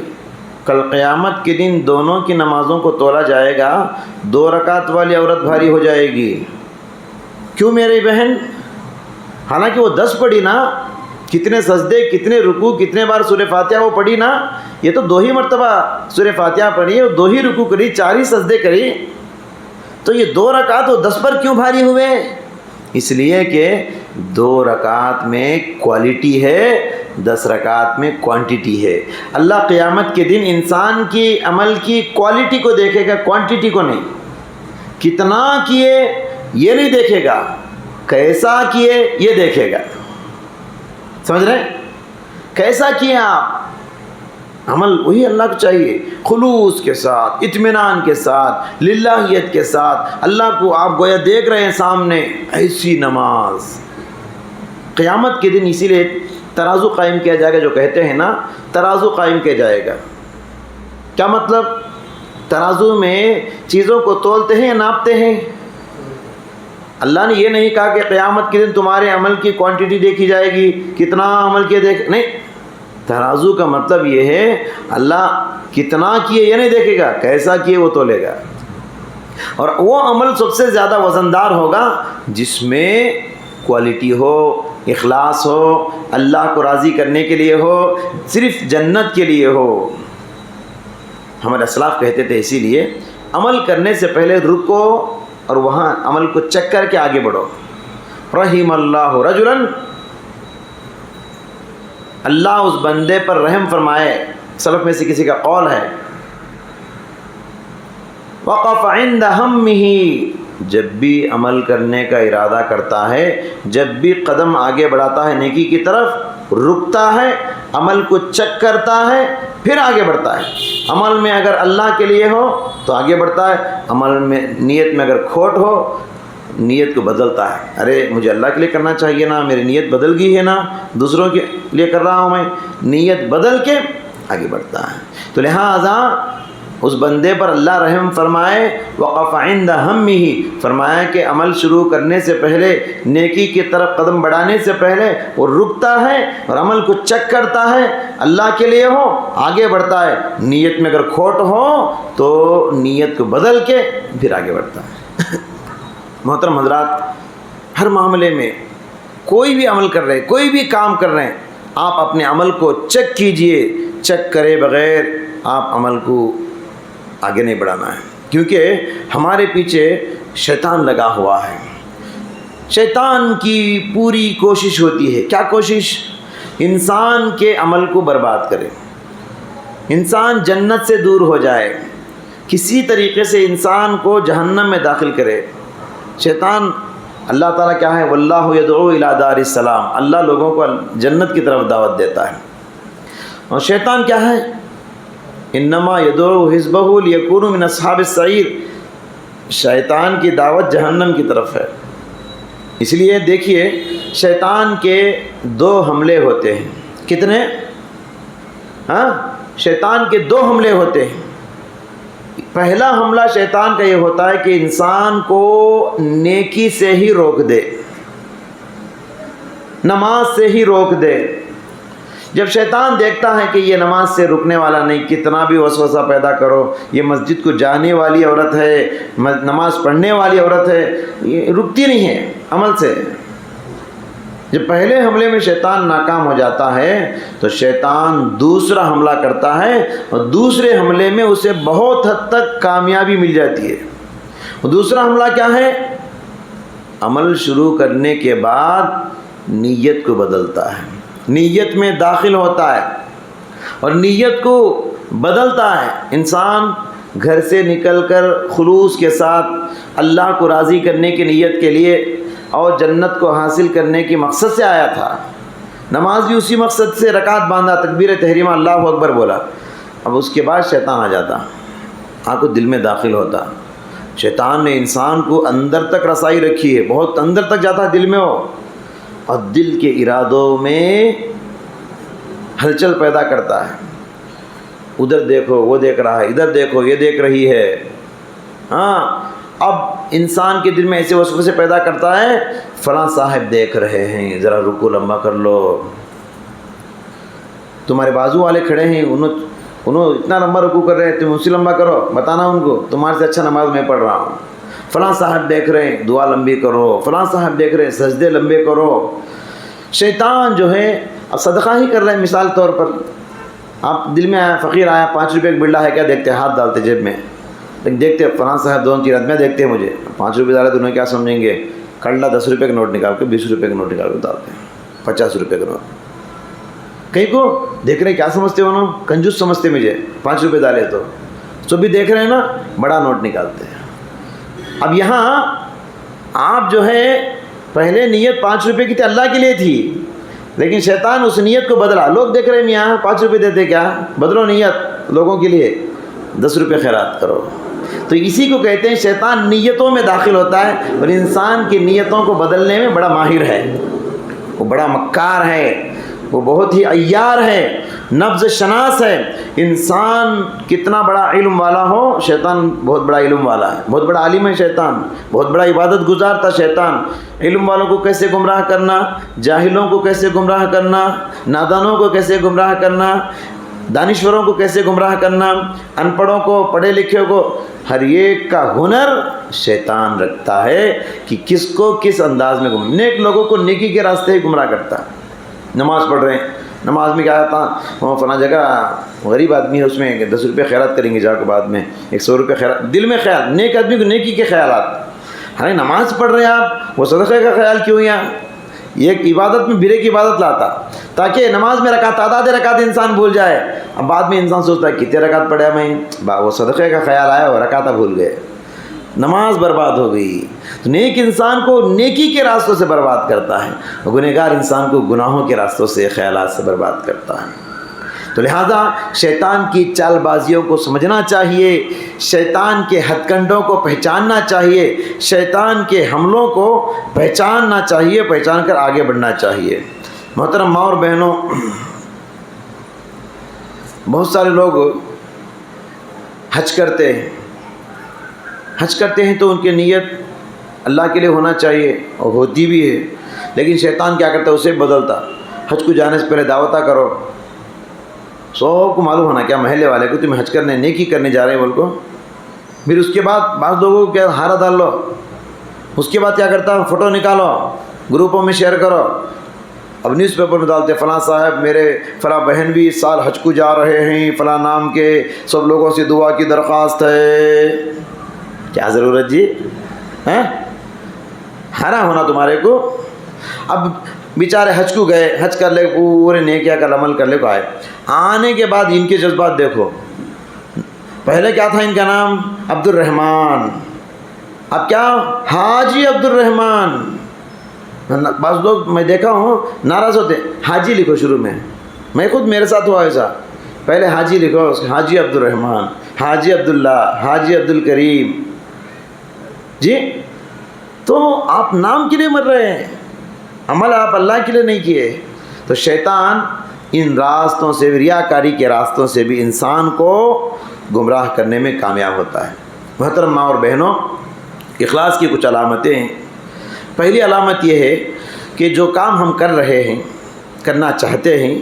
کل قیامت کے دن دونوں کی نمازوں کو تولا جائے گا، 2 رکعت والی عورت بھاری ہو جائے گی۔ کیوں میری بہن؟ حالانکہ وہ 10 پڑھی نا، کتنے سجدے، کتنے رکوع، کتنے بار سورہ فاتحہ وہ پڑھی نا، یہ تو 2 ہی مرتبہ سورہ فاتحہ پڑھی اور 2 ہی رکوع کری، 4 ہی سجدے کری، تو یہ 2 رکعت وہ 10 پر کیوں بھاری ہوئے؟ اس لیے کہ 2 رکعت میں کوالٹی ہے، 10 رکعت میں کوانٹٹی ہے۔ اللہ قیامت کے دن انسان کی عمل کی کوالٹی کو دیکھے گا، کوانٹٹی کو نہیں۔ کتنا کیے یہ نہیں دیکھے گا، کیسا کیے یہ دیکھے گا۔ سمجھ رہے ہیں؟ کیسا کیے آپ؟ عمل وہی اللہ کو چاہیے، خلوص کے ساتھ، اطمینان کے ساتھ، للہیت کے ساتھ، اللہ کو آپ گویا دیکھ رہے ہیں سامنے، ایسی نماز قیامت کے دن۔ اسی لیے ترازو قائم کیا جائے گا، جو کہتے ہیں نا ترازو قائم کیا جائے گا، کیا مطلب؟ ترازو میں چیزوں کو تولتے ہیں یا ناپتے ہیں؟ اللہ نے یہ نہیں کہا کہ قیامت کے دن تمہارے عمل کی کوانٹٹی دیکھی جائے گی، کتنا عمل کیا نہیں۔ ترازو کا مطلب یہ ہے اللہ کتنا کیے یہ نہیں دیکھے گا، کیسا کیے وہ تولے گا۔ اور وہ عمل سب سے زیادہ وزندار ہوگا جس میں کوالٹی ہو، اخلاص ہو، اللہ کو راضی کرنے کے لیے ہو، صرف جنت کے لیے ہو۔ ہمارے اسلاف کہتے تھے اسی لیے عمل کرنے سے پہلے رکو اور وہاں عمل کو چیک کر کے آگے بڑھو۔ رحم اللہ رجلاً، اللہ اس بندے پر رحم فرمائے، سلف میں سے کسی کا قول ہے، وقف عند ہمہ، جب بھی عمل کرنے کا ارادہ کرتا ہے، جب بھی قدم آگے بڑھاتا ہے نیکی کی طرف، رکتا ہے، عمل کو چیک کرتا ہے، پھر آگے بڑھتا ہے۔ عمل میں اگر اللہ کے لیے ہو تو آگے بڑھتا ہے، عمل میں نیت میں اگر کھوٹ ہو نیت کو بدلتا ہے، ارے مجھے اللہ کے لیے کرنا چاہیے نا، میری نیت بدل گئی ہے نا، دوسروں کے لیے کر رہا ہوں میں، نیت بدل کے آگے بڑھتا ہے۔ تو لہٰذا اس بندے پر اللہ رحم فرمائے، وقف عند ہمہ، فرمایا کہ عمل شروع کرنے سے پہلے، نیکی کی طرف قدم بڑھانے سے پہلے وہ رکتا ہے اور عمل کو چیک کرتا ہے، اللہ کے لیے ہو آگے بڑھتا ہے، نیت میں اگر کھوٹ ہو تو نیت کو بدل کے پھر آگے بڑھتا ہے۔ محترم حضرات، ہر معاملے میں کوئی بھی عمل کر رہے ہیں، کوئی بھی کام کر رہے ہیں، آپ اپنے عمل کو چیک کیجئے، چیک کرے بغیر آپ عمل کو آگے نہیں بڑھانا ہے، کیونکہ ہمارے پیچھے شیطان لگا ہوا ہے۔ شیطان کی پوری کوشش ہوتی ہے، کیا کوشش؟ انسان کے عمل کو برباد کرے، انسان جنت سے دور ہو جائے، کسی طریقے سے انسان کو جہنم میں داخل کرے۔ شیطان، اللہ تعالیٰ کیا ہے؟ واللہ یدعو الی دار السلام، اللہ لوگوں کو جنت کی طرف دعوت دیتا ہے۔ اور شیطان کیا ہے؟ انما یدعو حزبہ لیکونوا من اصحاب السعیر، شیطان کی دعوت جہنم کی طرف ہے۔ اس لیے دیکھیے شیطان کے دو حملے ہوتے ہیں، کتنے؟ شیطان کے دو حملے ہوتے ہیں۔ پہلا حملہ شیطان کا یہ ہوتا ہے کہ انسان کو نیکی سے ہی روک دے، نماز سے ہی روک دے۔ جب شیطان دیکھتا ہے کہ یہ نماز سے رکنے والا نہیں، کتنا بھی وسوسہ پیدا کرو، یہ مسجد کو جانے والی عورت ہے، نماز پڑھنے والی عورت ہے، یہ رکتی نہیں ہے عمل سے۔ جب پہلے حملے میں شیطان ناکام ہو جاتا ہے تو شیطان دوسرا حملہ کرتا ہے، اور دوسرے حملے میں اسے بہت حد تک کامیابی مل جاتی ہے۔ دوسرا حملہ کیا ہے؟ عمل شروع کرنے کے بعد نیت کو بدلتا ہے، نیت میں داخل ہوتا ہے اور نیت کو بدلتا ہے۔ انسان گھر سے نکل کر خلوص کے ساتھ اللہ کو راضی کرنے کی نیت کے لیے اور جنت کو حاصل کرنے کی مقصد سے آیا تھا، نماز بھی اسی مقصد سے رکعت باندھا، تکبیر تحریمہ اللہ اکبر بولا، اب اس کے بعد شیطان آ جاتا، آپ کو دل میں داخل ہوتا۔ شیطان نے انسان کو اندر تک رسائی رکھی ہے، بہت اندر تک جاتا ہے دل میں وہ، اور دل کے ارادوں میں ہلچل پیدا کرتا ہے، ادھر دیکھو وہ دیکھ رہا ہے، ادھر دیکھو یہ دیکھ رہی ہے۔ اب انسان کے دل میں ایسے وسوسے پیدا کرتا ہے، فلاں صاحب دیکھ رہے ہیں، ذرا رکو لمبا کر لو، تمہارے بازو والے کھڑے ہیں، انہوں اتنا لمبا رکو کر رہے ہیں، تم اسی لمبا کرو، بتانا ان کو تمہارے سے اچھا نماز میں پڑھ رہا ہوں۔ فلاں صاحب دیکھ رہے ہیں، دعا لمبی کرو، فلاں صاحب دیکھ رہے ہیں، سجدے لمبے کرو۔ شیطان جو ہے اب صدقہ ہی کر رہے ہیں، مثال طور پر آپ دل میں آیا، فقیر آیا، 5 روپے کا بلڈا ہے، کیا دیکھتے ہیں؟ ہاتھ ڈالتے جیب میں، لیکن دیکھتے فلاں صاحب 2-3 آدمی دیکھتے ہیں مجھے 5 روپے ڈالے تو انہیں کیا سمجھیں گے؟ کڑلا 10 روپے کا نوٹ نکال کے 20 روپے کا نوٹ نکال کے ڈالتے ہیں، 50 روپے کا نوٹ۔ کہیں کو دیکھ رہے ہیں، کیا سمجھتے انہوں؟ کنجوس سمجھتے مجھے، 5 روپے ڈالے تو بھی دیکھ رہے ہیں نا، بڑا نوٹ نکالتے ہیں۔ اب یہاں آپ جو ہے پہلے نیت 5 روپے کی تھی، اللہ کے لیے تھی، لیکن شیطان اس نیت کو بدلا. لوگ دیکھ رہے ہیں میاں 5 روپے دیتے, کیا بدلو نیت لوگوں کے لیے, 10 روپے خیرات کرو. تو اسی کو کہتے ہیں شیطان نیتوں میں داخل ہوتا ہے, اور انسان کی نیتوں کو بدلنے میں بڑا ماہر ہے, وہ بڑا مکار ہے, وہ بہت ہی عیار ہے, نبض شناس ہے. انسان کتنا بڑا علم والا ہو, شیطان بہت بڑا علم والا ہے, بہت بڑا عالم ہے شیطان, بہت بڑا عبادت گزار تھا شیطان. علم والوں کو کیسے گمراہ کرنا, جاہلوں کو کیسے گمراہ کرنا, نادانوں کو کیسے گمراہ کرنا, دانشوروں کو کیسے گمراہ کرنا, ان پڑھوں کو, پڑھے لکھے کو, ہر ایک کا ہنر شیطان رکھتا ہے کہ کس کو کس انداز میں نیک لوگوں کو نیکی کے راستے ہی گمراہ کرتا ہے. نماز پڑھ رہے ہیں, نماز میں کیا آتا, وہاں فلاں جگہ غریب آدمی ہے, اس میں 10 روپے خیرات کریں گے جا کے, بعد میں 100 روپے خیرات, دل میں خیال, نیک آدمی کو نیکی کے خیالات. ارے نماز پڑھ رہے ہیں آپ, وہ صدقے کا خیال کیوں یا ایک عبادت میں برے کی عبادت لاتا, تاکہ نماز میں رکعت, تعداد رکعت انسان بھول جائے. اب بعد میں انسان سوچتا ہے کتنے رکعت پڑھا میں, وہ صدقے کا خیال آیا, وہ رکعت بھول گئے, نماز برباد ہو گئی. تو نیک انسان کو نیکی کے راستوں سے برباد کرتا ہے, اور گنہگار انسان کو گناہوں کے راستوں سے, خیالات سے برباد کرتا ہے. تو لہذا شیطان کی چال بازیوں کو سمجھنا چاہیے, شیطان کے ہتھ کنڈوں کو پہچاننا چاہیے, شیطان کے حملوں کو پہچاننا چاہیے, پہچان کر آگے بڑھنا چاہیے. محترم ماں اور بہنوں, بہت سارے لوگ حج کرتے ہیں تو ان کی نیت اللہ کے لیے ہونا چاہیے, اور ہوتی بھی ہے, لیکن شیطان کیا کرتا ہے, اسے بدلتا. حج کو جانے سے پہلے دعوتہ کرو, سب کو معلوم ہونا, کیا محلے والے کو تم حج کرنے, نیکی کرنے جا رہے ہیں بول کو. پھر اس کے بعد بعض لوگوں کو کیا ہارا ڈال لو, اس کے بعد کیا کرتا ہے, فوٹو نکالو, گروپوں میں شیئر کرو. اب نیوز پیپر میں ڈالتے, فلاں صاحب میرے فلاں بہن بھی اس سال حج کو جا رہے ہیں, فلاں نام کے, سب لوگوں سے دعا کی درخواست ہے. کیا ضرورت جی, ہارا ہونا تمہارے کو. اب بیچارے حج کو گئے, حج کر لے, پورے نیکیاں کا عمل کر لے کو آئے. آنے کے بعد ان کے جذبات دیکھو, پہلے کیا تھا ان کا نام, عبد الرحمن, اب کیا, حاجی عبد الرحمن. بعض لوگ میں دیکھا ہوں ناراض ہوتے, حاجی لکھو شروع میں, میں خود میرے ساتھ ہوا ایسا, پہلے حاجی لکھو, حاجی عبد الرحمن, حاجی عبداللہ, حاجی عبد الکریم. جی تو آپ نام کے لیے مر رہے ہیں, عمل آپ اللہ کے لیے نہیں کیے. تو شیطان ان راستوں سے, ریاکاری کے راستوں سے بھی انسان کو گمراہ کرنے میں کامیاب ہوتا ہے. محترم ماں اور بہنوں, اخلاص کی کچھ علامتیں ہیں. پہلی علامت یہ ہے کہ جو کام ہم کر رہے ہیں, کرنا چاہتے ہیں,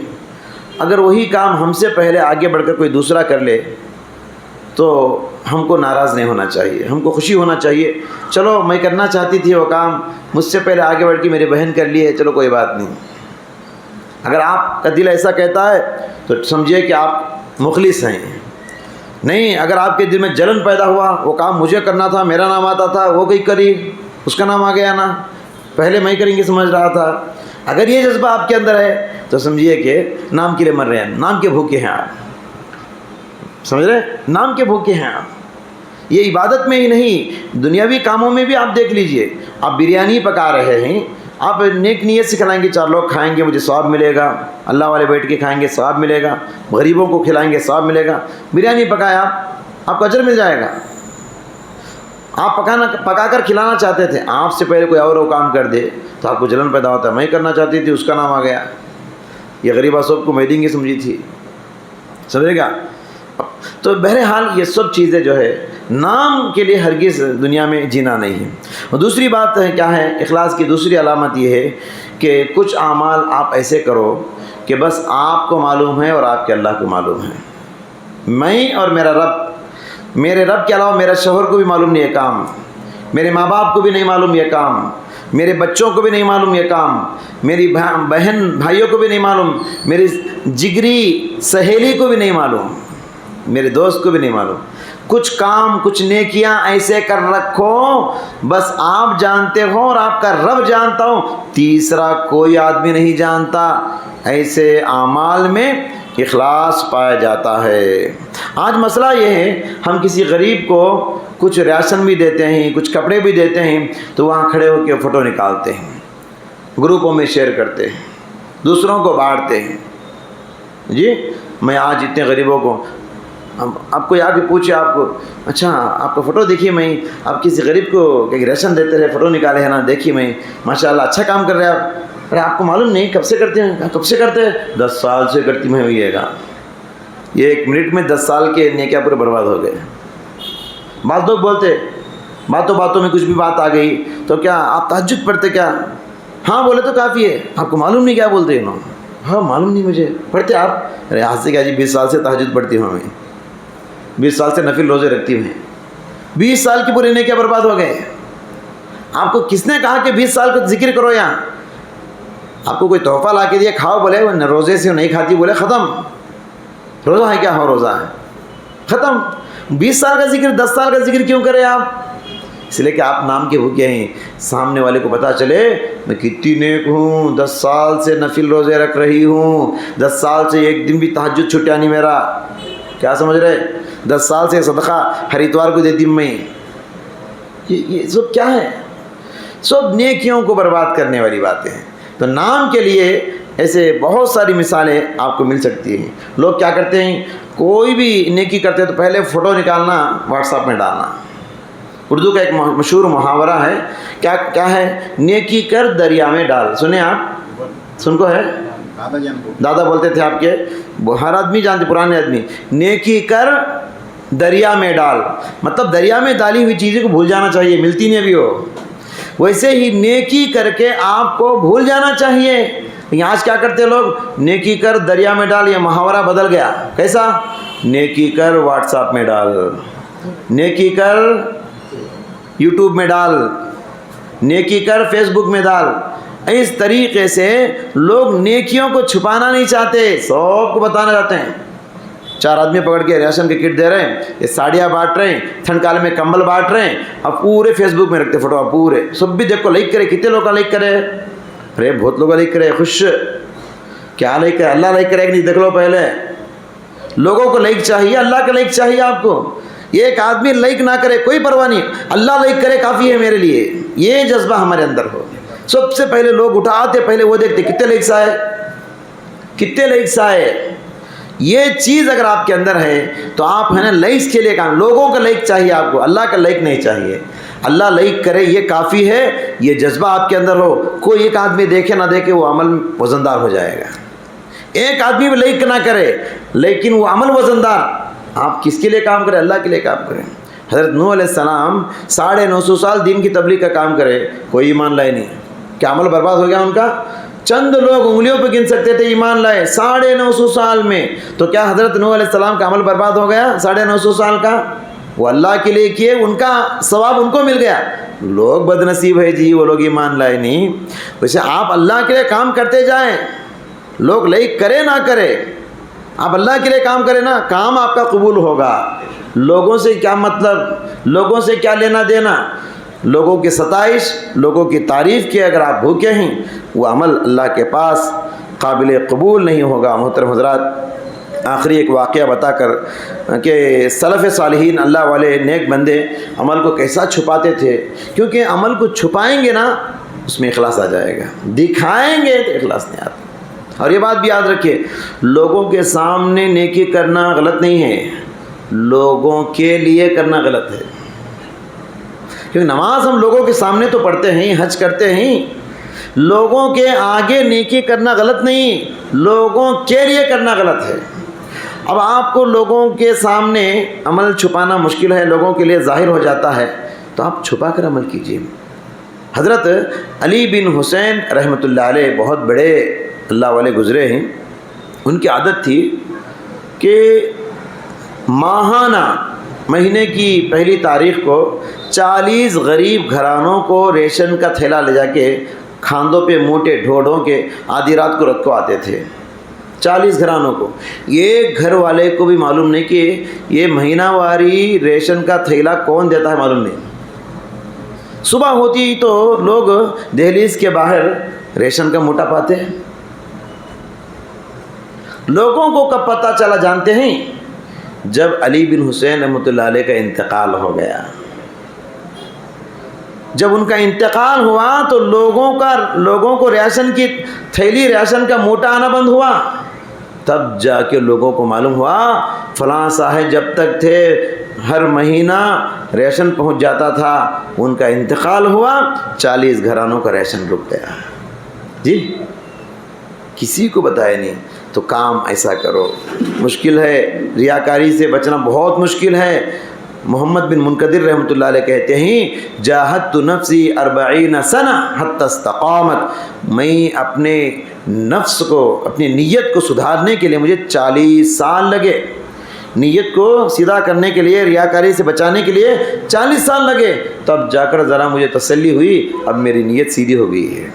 اگر وہی کام ہم سے پہلے آگے بڑھ کر کوئی دوسرا کر لے تو ہم کو ناراض نہیں ہونا چاہیے, ہم کو خوشی ہونا چاہیے. چلو میں کرنا چاہتی تھی وہ کام, مجھ سے پہلے آگے بڑھ کے میری بہن کر لی ہے, چلو کوئی بات نہیں. اگر آپ کا دل ایسا کہتا ہے تو سمجھیے کہ آپ مخلص ہیں. نہیں, اگر آپ کے دل میں جلن پیدا ہوا, وہ کام مجھے کرنا تھا, میرا نام آتا تھا, وہ کوئی کری, اس کا نام آ گیا نا, پہلے میں کریں گے سمجھ رہا تھا, اگر یہ جذبہ آپ کے اندر ہے تو سمجھیے کہ نام کے لیے مر رہے ہیں, نام کے بھوکے ہیں آپ. سمجھ رہے, نام کے بھوکے ہیں آپ. یہ عبادت میں ہی نہیں, دنیاوی کاموں میں بھی آپ دیکھ لیجئے. آپ بریانی پکا رہے ہیں, آپ نیک نیت سے کھلائیں گے, 4 لوگ کھائیں گے, مجھے ثواب ملے گا, اللہ والے بیٹھ کے کھائیں گے, ثواب ملے گا, غریبوں کو کھلائیں گے, ثواب ملے گا. بریانی پکایا آپ کو اجر مل جائے گا. آپ پکا کر کھلانا چاہتے تھے, آپ سے پہلے کوئی اور وہ کام کر دے تو آپ کو جلن پیدا ہوتا ہے, میں کرنا چاہتی تھی, اس کا نام آ گیا. یہ غریبہ سب کو میں دیں گے سمجھی تھی, سمجھے گا. تو بہرحال یہ سب چیزیں جو ہے نام کے لیے ہرگز دنیا میں جینا نہیں ہے. اور دوسری بات ہے کیا ہے, اخلاص کی دوسری علامت یہ ہے کہ کچھ اعمال آپ ایسے کرو کہ بس آپ کو معلوم ہے اور آپ کے اللہ کو معلوم ہے. میں اور میرا رب, میرے رب کے علاوہ میرے شوہر کو بھی معلوم نہیں یہ کام, میرے ماں باپ کو بھی نہیں معلوم یہ کام, میرے بچوں کو بھی نہیں معلوم یہ کام, میری بہن بھائیوں کو بھی نہیں معلوم, میری جگری سہیلی کو بھی نہیں معلوم, میرے دوست کو بھی نہیں معلوم. کچھ کام, کچھ نیکیاں ایسے کر رکھو بس آپ جانتے ہو اور آپ کا رب جانتا ہو, تیسرا کوئی آدمی نہیں جانتا. ایسے اعمال میں اخلاص پایا جاتا ہے. آج مسئلہ یہ ہے, ہم کسی غریب کو کچھ راشن بھی دیتے ہیں, کچھ کپڑے بھی دیتے ہیں, تو وہاں کھڑے ہو کے فوٹو نکالتے ہیں, گروپوں میں شیئر کرتے ہیں. دوسروں کو بانٹتے ہیں. جی میں آج اتنے غریبوں کو، آپ کو آ کے پوچھے آپ کو، اچھا آپ کا فوٹو دیکھیے، میں آپ کسی غریب کو ایک ریشن دیتے رہے، فوٹو نکالے ہیں نا، دیکھیے میں ماشاءاللہ اچھا کام کر رہے ہیں آپ. ارے آپ کو معلوم نہیں کب سے کرتے ہیں؟ کب سے کرتے ہیں؟ 10 سال سے کرتی میں ہوئی ہے. یہ 1 منٹ میں 10 سال کے نیکیاں پورے برباد ہو گئے. بعض لوگ بولتے باتوں میں کچھ بھی بات آ گئی تو کیا آپ تہجد پڑھتے کیا؟ ہاں بولے تو کافی ہے. آپ کو معلوم نہیں کیا بولتے ہیں؟ ہاں معلوم نہیں مجھے. پڑھتے آپ؟ ارے آج سے کیا جی 20 سال سے تہجد پڑھتی ہوں میں، 20 سال سے نفل روزے رکھتی ہوں. 20 سال کی پوری نیکیاں برباد ہو گئے. آپ کو کس نے کہا کہ 20 سال کا ذکر کرو؟ یہاں آپ کو کوئی تحفہ لا کے دیا، کھاؤ، بولے روزے سے نہیں کھاتی، بولے ختم. روزہ ہے کیا؟ ہو روزہ ہے، ختم. 20 سال کا ذکر 10 سال کا ذکر کیوں کرے آپ؟ اس لیے کہ آپ نام کے بھوکے ہیں. سامنے والے کو پتا چلے میں کتنی نیک ہوں، 10 سال سے نفل روزے رکھ رہی ہوں، 10 سال سے ایک دن بھی تہجد چھٹیا نہیں میرا. کیا سمجھ رہے؟ 10 سال سے صدقہ ہر اتوار کو دیتی ہوں میں. یہ سب کیا ہے؟ سب نیکیوں کو برباد کرنے والی باتیں ہیں. تو نام کے لیے ایسے بہت ساری مثالیں آپ کو مل سکتی ہیں. لوگ کیا کرتے ہیں، کوئی بھی نیکی کرتے ہیں تو پہلے فوٹو نکالنا، واٹس ایپ میں ڈالنا. اردو کا ایک مشہور محاورہ ہے، کیا ہے؟ نیکی کر دریا میں ڈال. سنیں آپ؟ سن کو ہے؟ دادا بولتے تھے آپ کے، ہر آدمی جانتے، پرانے آدمی. نیکی کر دریا میں ڈال، مطلب دریا میں ڈالی ہوئی چیزیں کو بھول جانا چاہیے، ملتی نہیں ابھی ہو. ویسے ہی نیکی کر کے آپ کو بھول جانا چاہیے. لیکن آج کیا کرتے لوگ؟ نیکی کر دریا میں ڈال. یہ محاورہ بدل گیا. کیسا؟ نیکی کر واٹس ایپ میں ڈال، نیکی کر یوٹیوب میں ڈال، نیکی کر فیس بک میں ڈال. اس طریقے سے لوگ نیکیوں کو چھپانا نہیں چاہتے، سب کو بتانا چاہتے ہیں. 4 آدمی پکڑ کے ریشن کے کٹ دے رہے ہیں، یہ ساڑیاں بانٹ رہے ہیں، ٹھنڈ کال میں کمبل بانٹ رہے ہیں، اب پورے فیس بک میں رکھتے فوٹو. اب پورے سب بھی دیکھو لائک کرے. کتنے لوگ کا لائک کرے؟ ارے بہت لوگ لائک کرے. خوش کیا لائک کرے؟ اللہ لائک کرے کہ نہیں دیکھ لو پہلے. لوگوں کو لائک چاہیے، اللہ کا لائک چاہیے آپ کو. یہ ایک آدمی لائک نہ کرے کوئی پرواہ نہیں، اللہ لائک کرے کافی ہے میرے لیے. یہ جذبہ ہمارے اندر ہو. سب سے پہلے لوگ اٹھاتے، پہلے وہ دیکھتے کتنے لائکس آئے، کتنے لائکس آئے. یہ چیز اگر آپ کے اندر ہے تو آپ ہے نا لائکس کے لیے کام. لوگوں کا لائک چاہیے آپ کو، اللہ کا لائک نہیں چاہیے. اللہ لائک کرے یہ کافی ہے. یہ جذبہ آپ کے اندر ہو. کوئی ایک آدمی دیکھے نہ دیکھے وہ عمل وزندار ہو جائے گا. ایک آدمی بھی لائک نہ کرے لیکن وہ عمل وزندار. آپ کس کے لیے کام کریں؟ اللہ کے لیے کام کریں. حضرت نوح علیہ السلام 950 سال دین کی تبلیغ کا کام کرے، کوئی ایمان لائے نہیں. کیا عمل برباد ہو گیا ان کا؟ چند لوگ انگلیوں پہ گن سکتے تھے ایمان لائے 950 سال میں. تو کیا حضرت نوح علیہ السلام کا عمل برباد ہو گیا 950 سال کا؟ وہ اللہ کے لیے کیے، ان کا ثواب ان کو مل گیا. لوگ بد نصیب ہے جی، وہ لوگ ایمان لائے نہیں. ویسے آپ اللہ کے لیے کام کرتے جائیں، لوگ لائک کرے نہ کرے، آپ اللہ کے لیے کام کریں نا، کام آپ کا قبول ہوگا. لوگوں سے کیا مطلب، لوگوں سے کیا لینا دینا؟ لوگوں کی ستائش، لوگوں کی تعریف کے اگر آپ بھوکے ہیں، وہ عمل اللہ کے پاس قابل قبول نہیں ہوگا. محترم حضرات، آخری ایک واقعہ بتا کر کہ سلف صالحین، اللہ والے نیک بندے عمل کو کیسا چھپاتے تھے. کیونکہ عمل کو چھپائیں گے نا اس میں اخلاص آ جائے گا، دکھائیں گے تو اخلاص نہیں آتا. اور یہ بات بھی یاد رکھیے، لوگوں کے سامنے نیکی کرنا غلط نہیں ہے، لوگوں کے لیے کرنا غلط ہے. کیونکہ نماز ہم لوگوں کے سامنے تو پڑھتے ہیں، حج کرتے ہیں، لوگوں کے آگے نیکی کرنا غلط نہیں، لوگوں کے لیے کرنا غلط ہے. اب آپ کو لوگوں کے سامنے عمل چھپانا مشکل ہے، لوگوں کے لیے ظاہر ہو جاتا ہے، تو آپ چھپا کر عمل کیجیے. حضرت علی بن حسین رحمۃ اللہ علیہ بہت بڑے اللہ والے گزرے ہیں. ان کی عادت تھی کہ ماہانہ، مہینے کی پہلی تاریخ کو 40 غریب گھرانوں کو ریشن کا تھیلا لے جا کے کھاندوں پہ موٹے ڈھو کے آدھی رات کو رکھ کو آتے تھے. 40 گھرانوں کو. ایک گھر والے کو بھی معلوم نہیں کہ یہ مہینہ واری ریشن کا تھیلا کون دیتا ہے، معلوم نہیں. صبح ہوتی تو لوگ دہلیز کے باہر ریشن کا موٹا پاتے ہیں. لوگوں کو کب پتہ چلا جانتے ہیں؟ جب علی بن حسین رحمۃ اللہ علیہ کا انتقال ہو گیا. جب ان کا انتقال ہوا تو لوگوں کو ریشن کی تھیلی ریشن کا موٹا آنا بند ہوا. تب جا کے لوگوں کو معلوم ہوا فلاں صاحب جب تک تھے ہر مہینہ ریشن پہنچ جاتا تھا، ان کا انتقال ہوا 40 گھرانوں کا ریشن رک گیا. جی کسی کو بتایا نہیں. تو کام ایسا کرو. مشکل ہے، ریاکاری سے بچنا بہت مشکل ہے. محمد بن منقدر رحمۃ اللہ علیہ کہتے ہیں جاہدت نفسی 40 سنہ حتی استقامت، میں اپنے نفس کو، اپنی نیت کو سدھارنے کے لیے مجھے 40 سال لگے. نیت کو سیدھا کرنے کے لیے، ریاکاری سے بچانے کے لیے 40 سال لگے. تب جا کر ذرا مجھے تسلی ہوئی، اب میری نیت سیدھی ہو گئی ہے.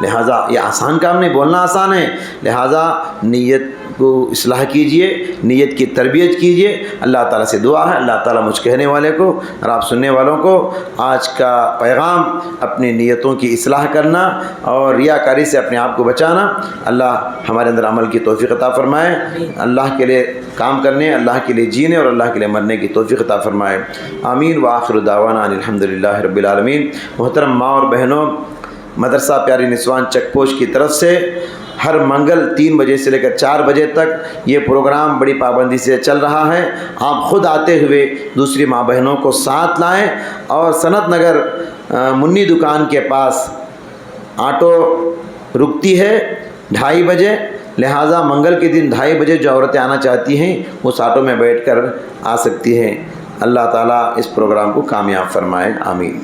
لہٰذا یہ آسان کام نہیں، بولنا آسان ہے. لہٰذا نیت کو اصلاح کیجئے، نیت کی تربیت کیجئے. اللہ تعالیٰ سے دعا ہے، اللہ تعالیٰ مجھ کہنے والے کو اور آپ سننے والوں کو آج کا پیغام اپنی نیتوں کی اصلاح کرنا اور ریاکاری سے اپنے آپ کو بچانا. اللہ ہمارے اندر عمل کی توفیق عطا فرمائے، اللہ کے لیے کام کرنے، اللہ کے لیے جینے اور اللہ کے لیے مرنے کی توفیق عطا فرمائے. آمین. وآخر دعوانا ان الحمدللہ رب العالمین. محترم ماں اور بہنوں، مدرسہ پیاری نسوان چک پوسٹ کی طرف سے ہر منگل 3 بجے سے لے کر 4 بجے تک یہ پروگرام بڑی پابندی سے چل رہا ہے. آپ خود آتے ہوئے دوسری ماں بہنوں کو ساتھ لائیں. اور صنعت نگر منی دکان کے پاس آٹو رکتی ہے 2:30 بجے. لہٰذا منگل کے دن 2:30 بجے جو عورتیں آنا چاہتی ہیں اس آٹو میں بیٹھ کر آ سکتی ہیں. اللہ تعالیٰ اس پروگرام کو کامیاب فرمائے. آمین.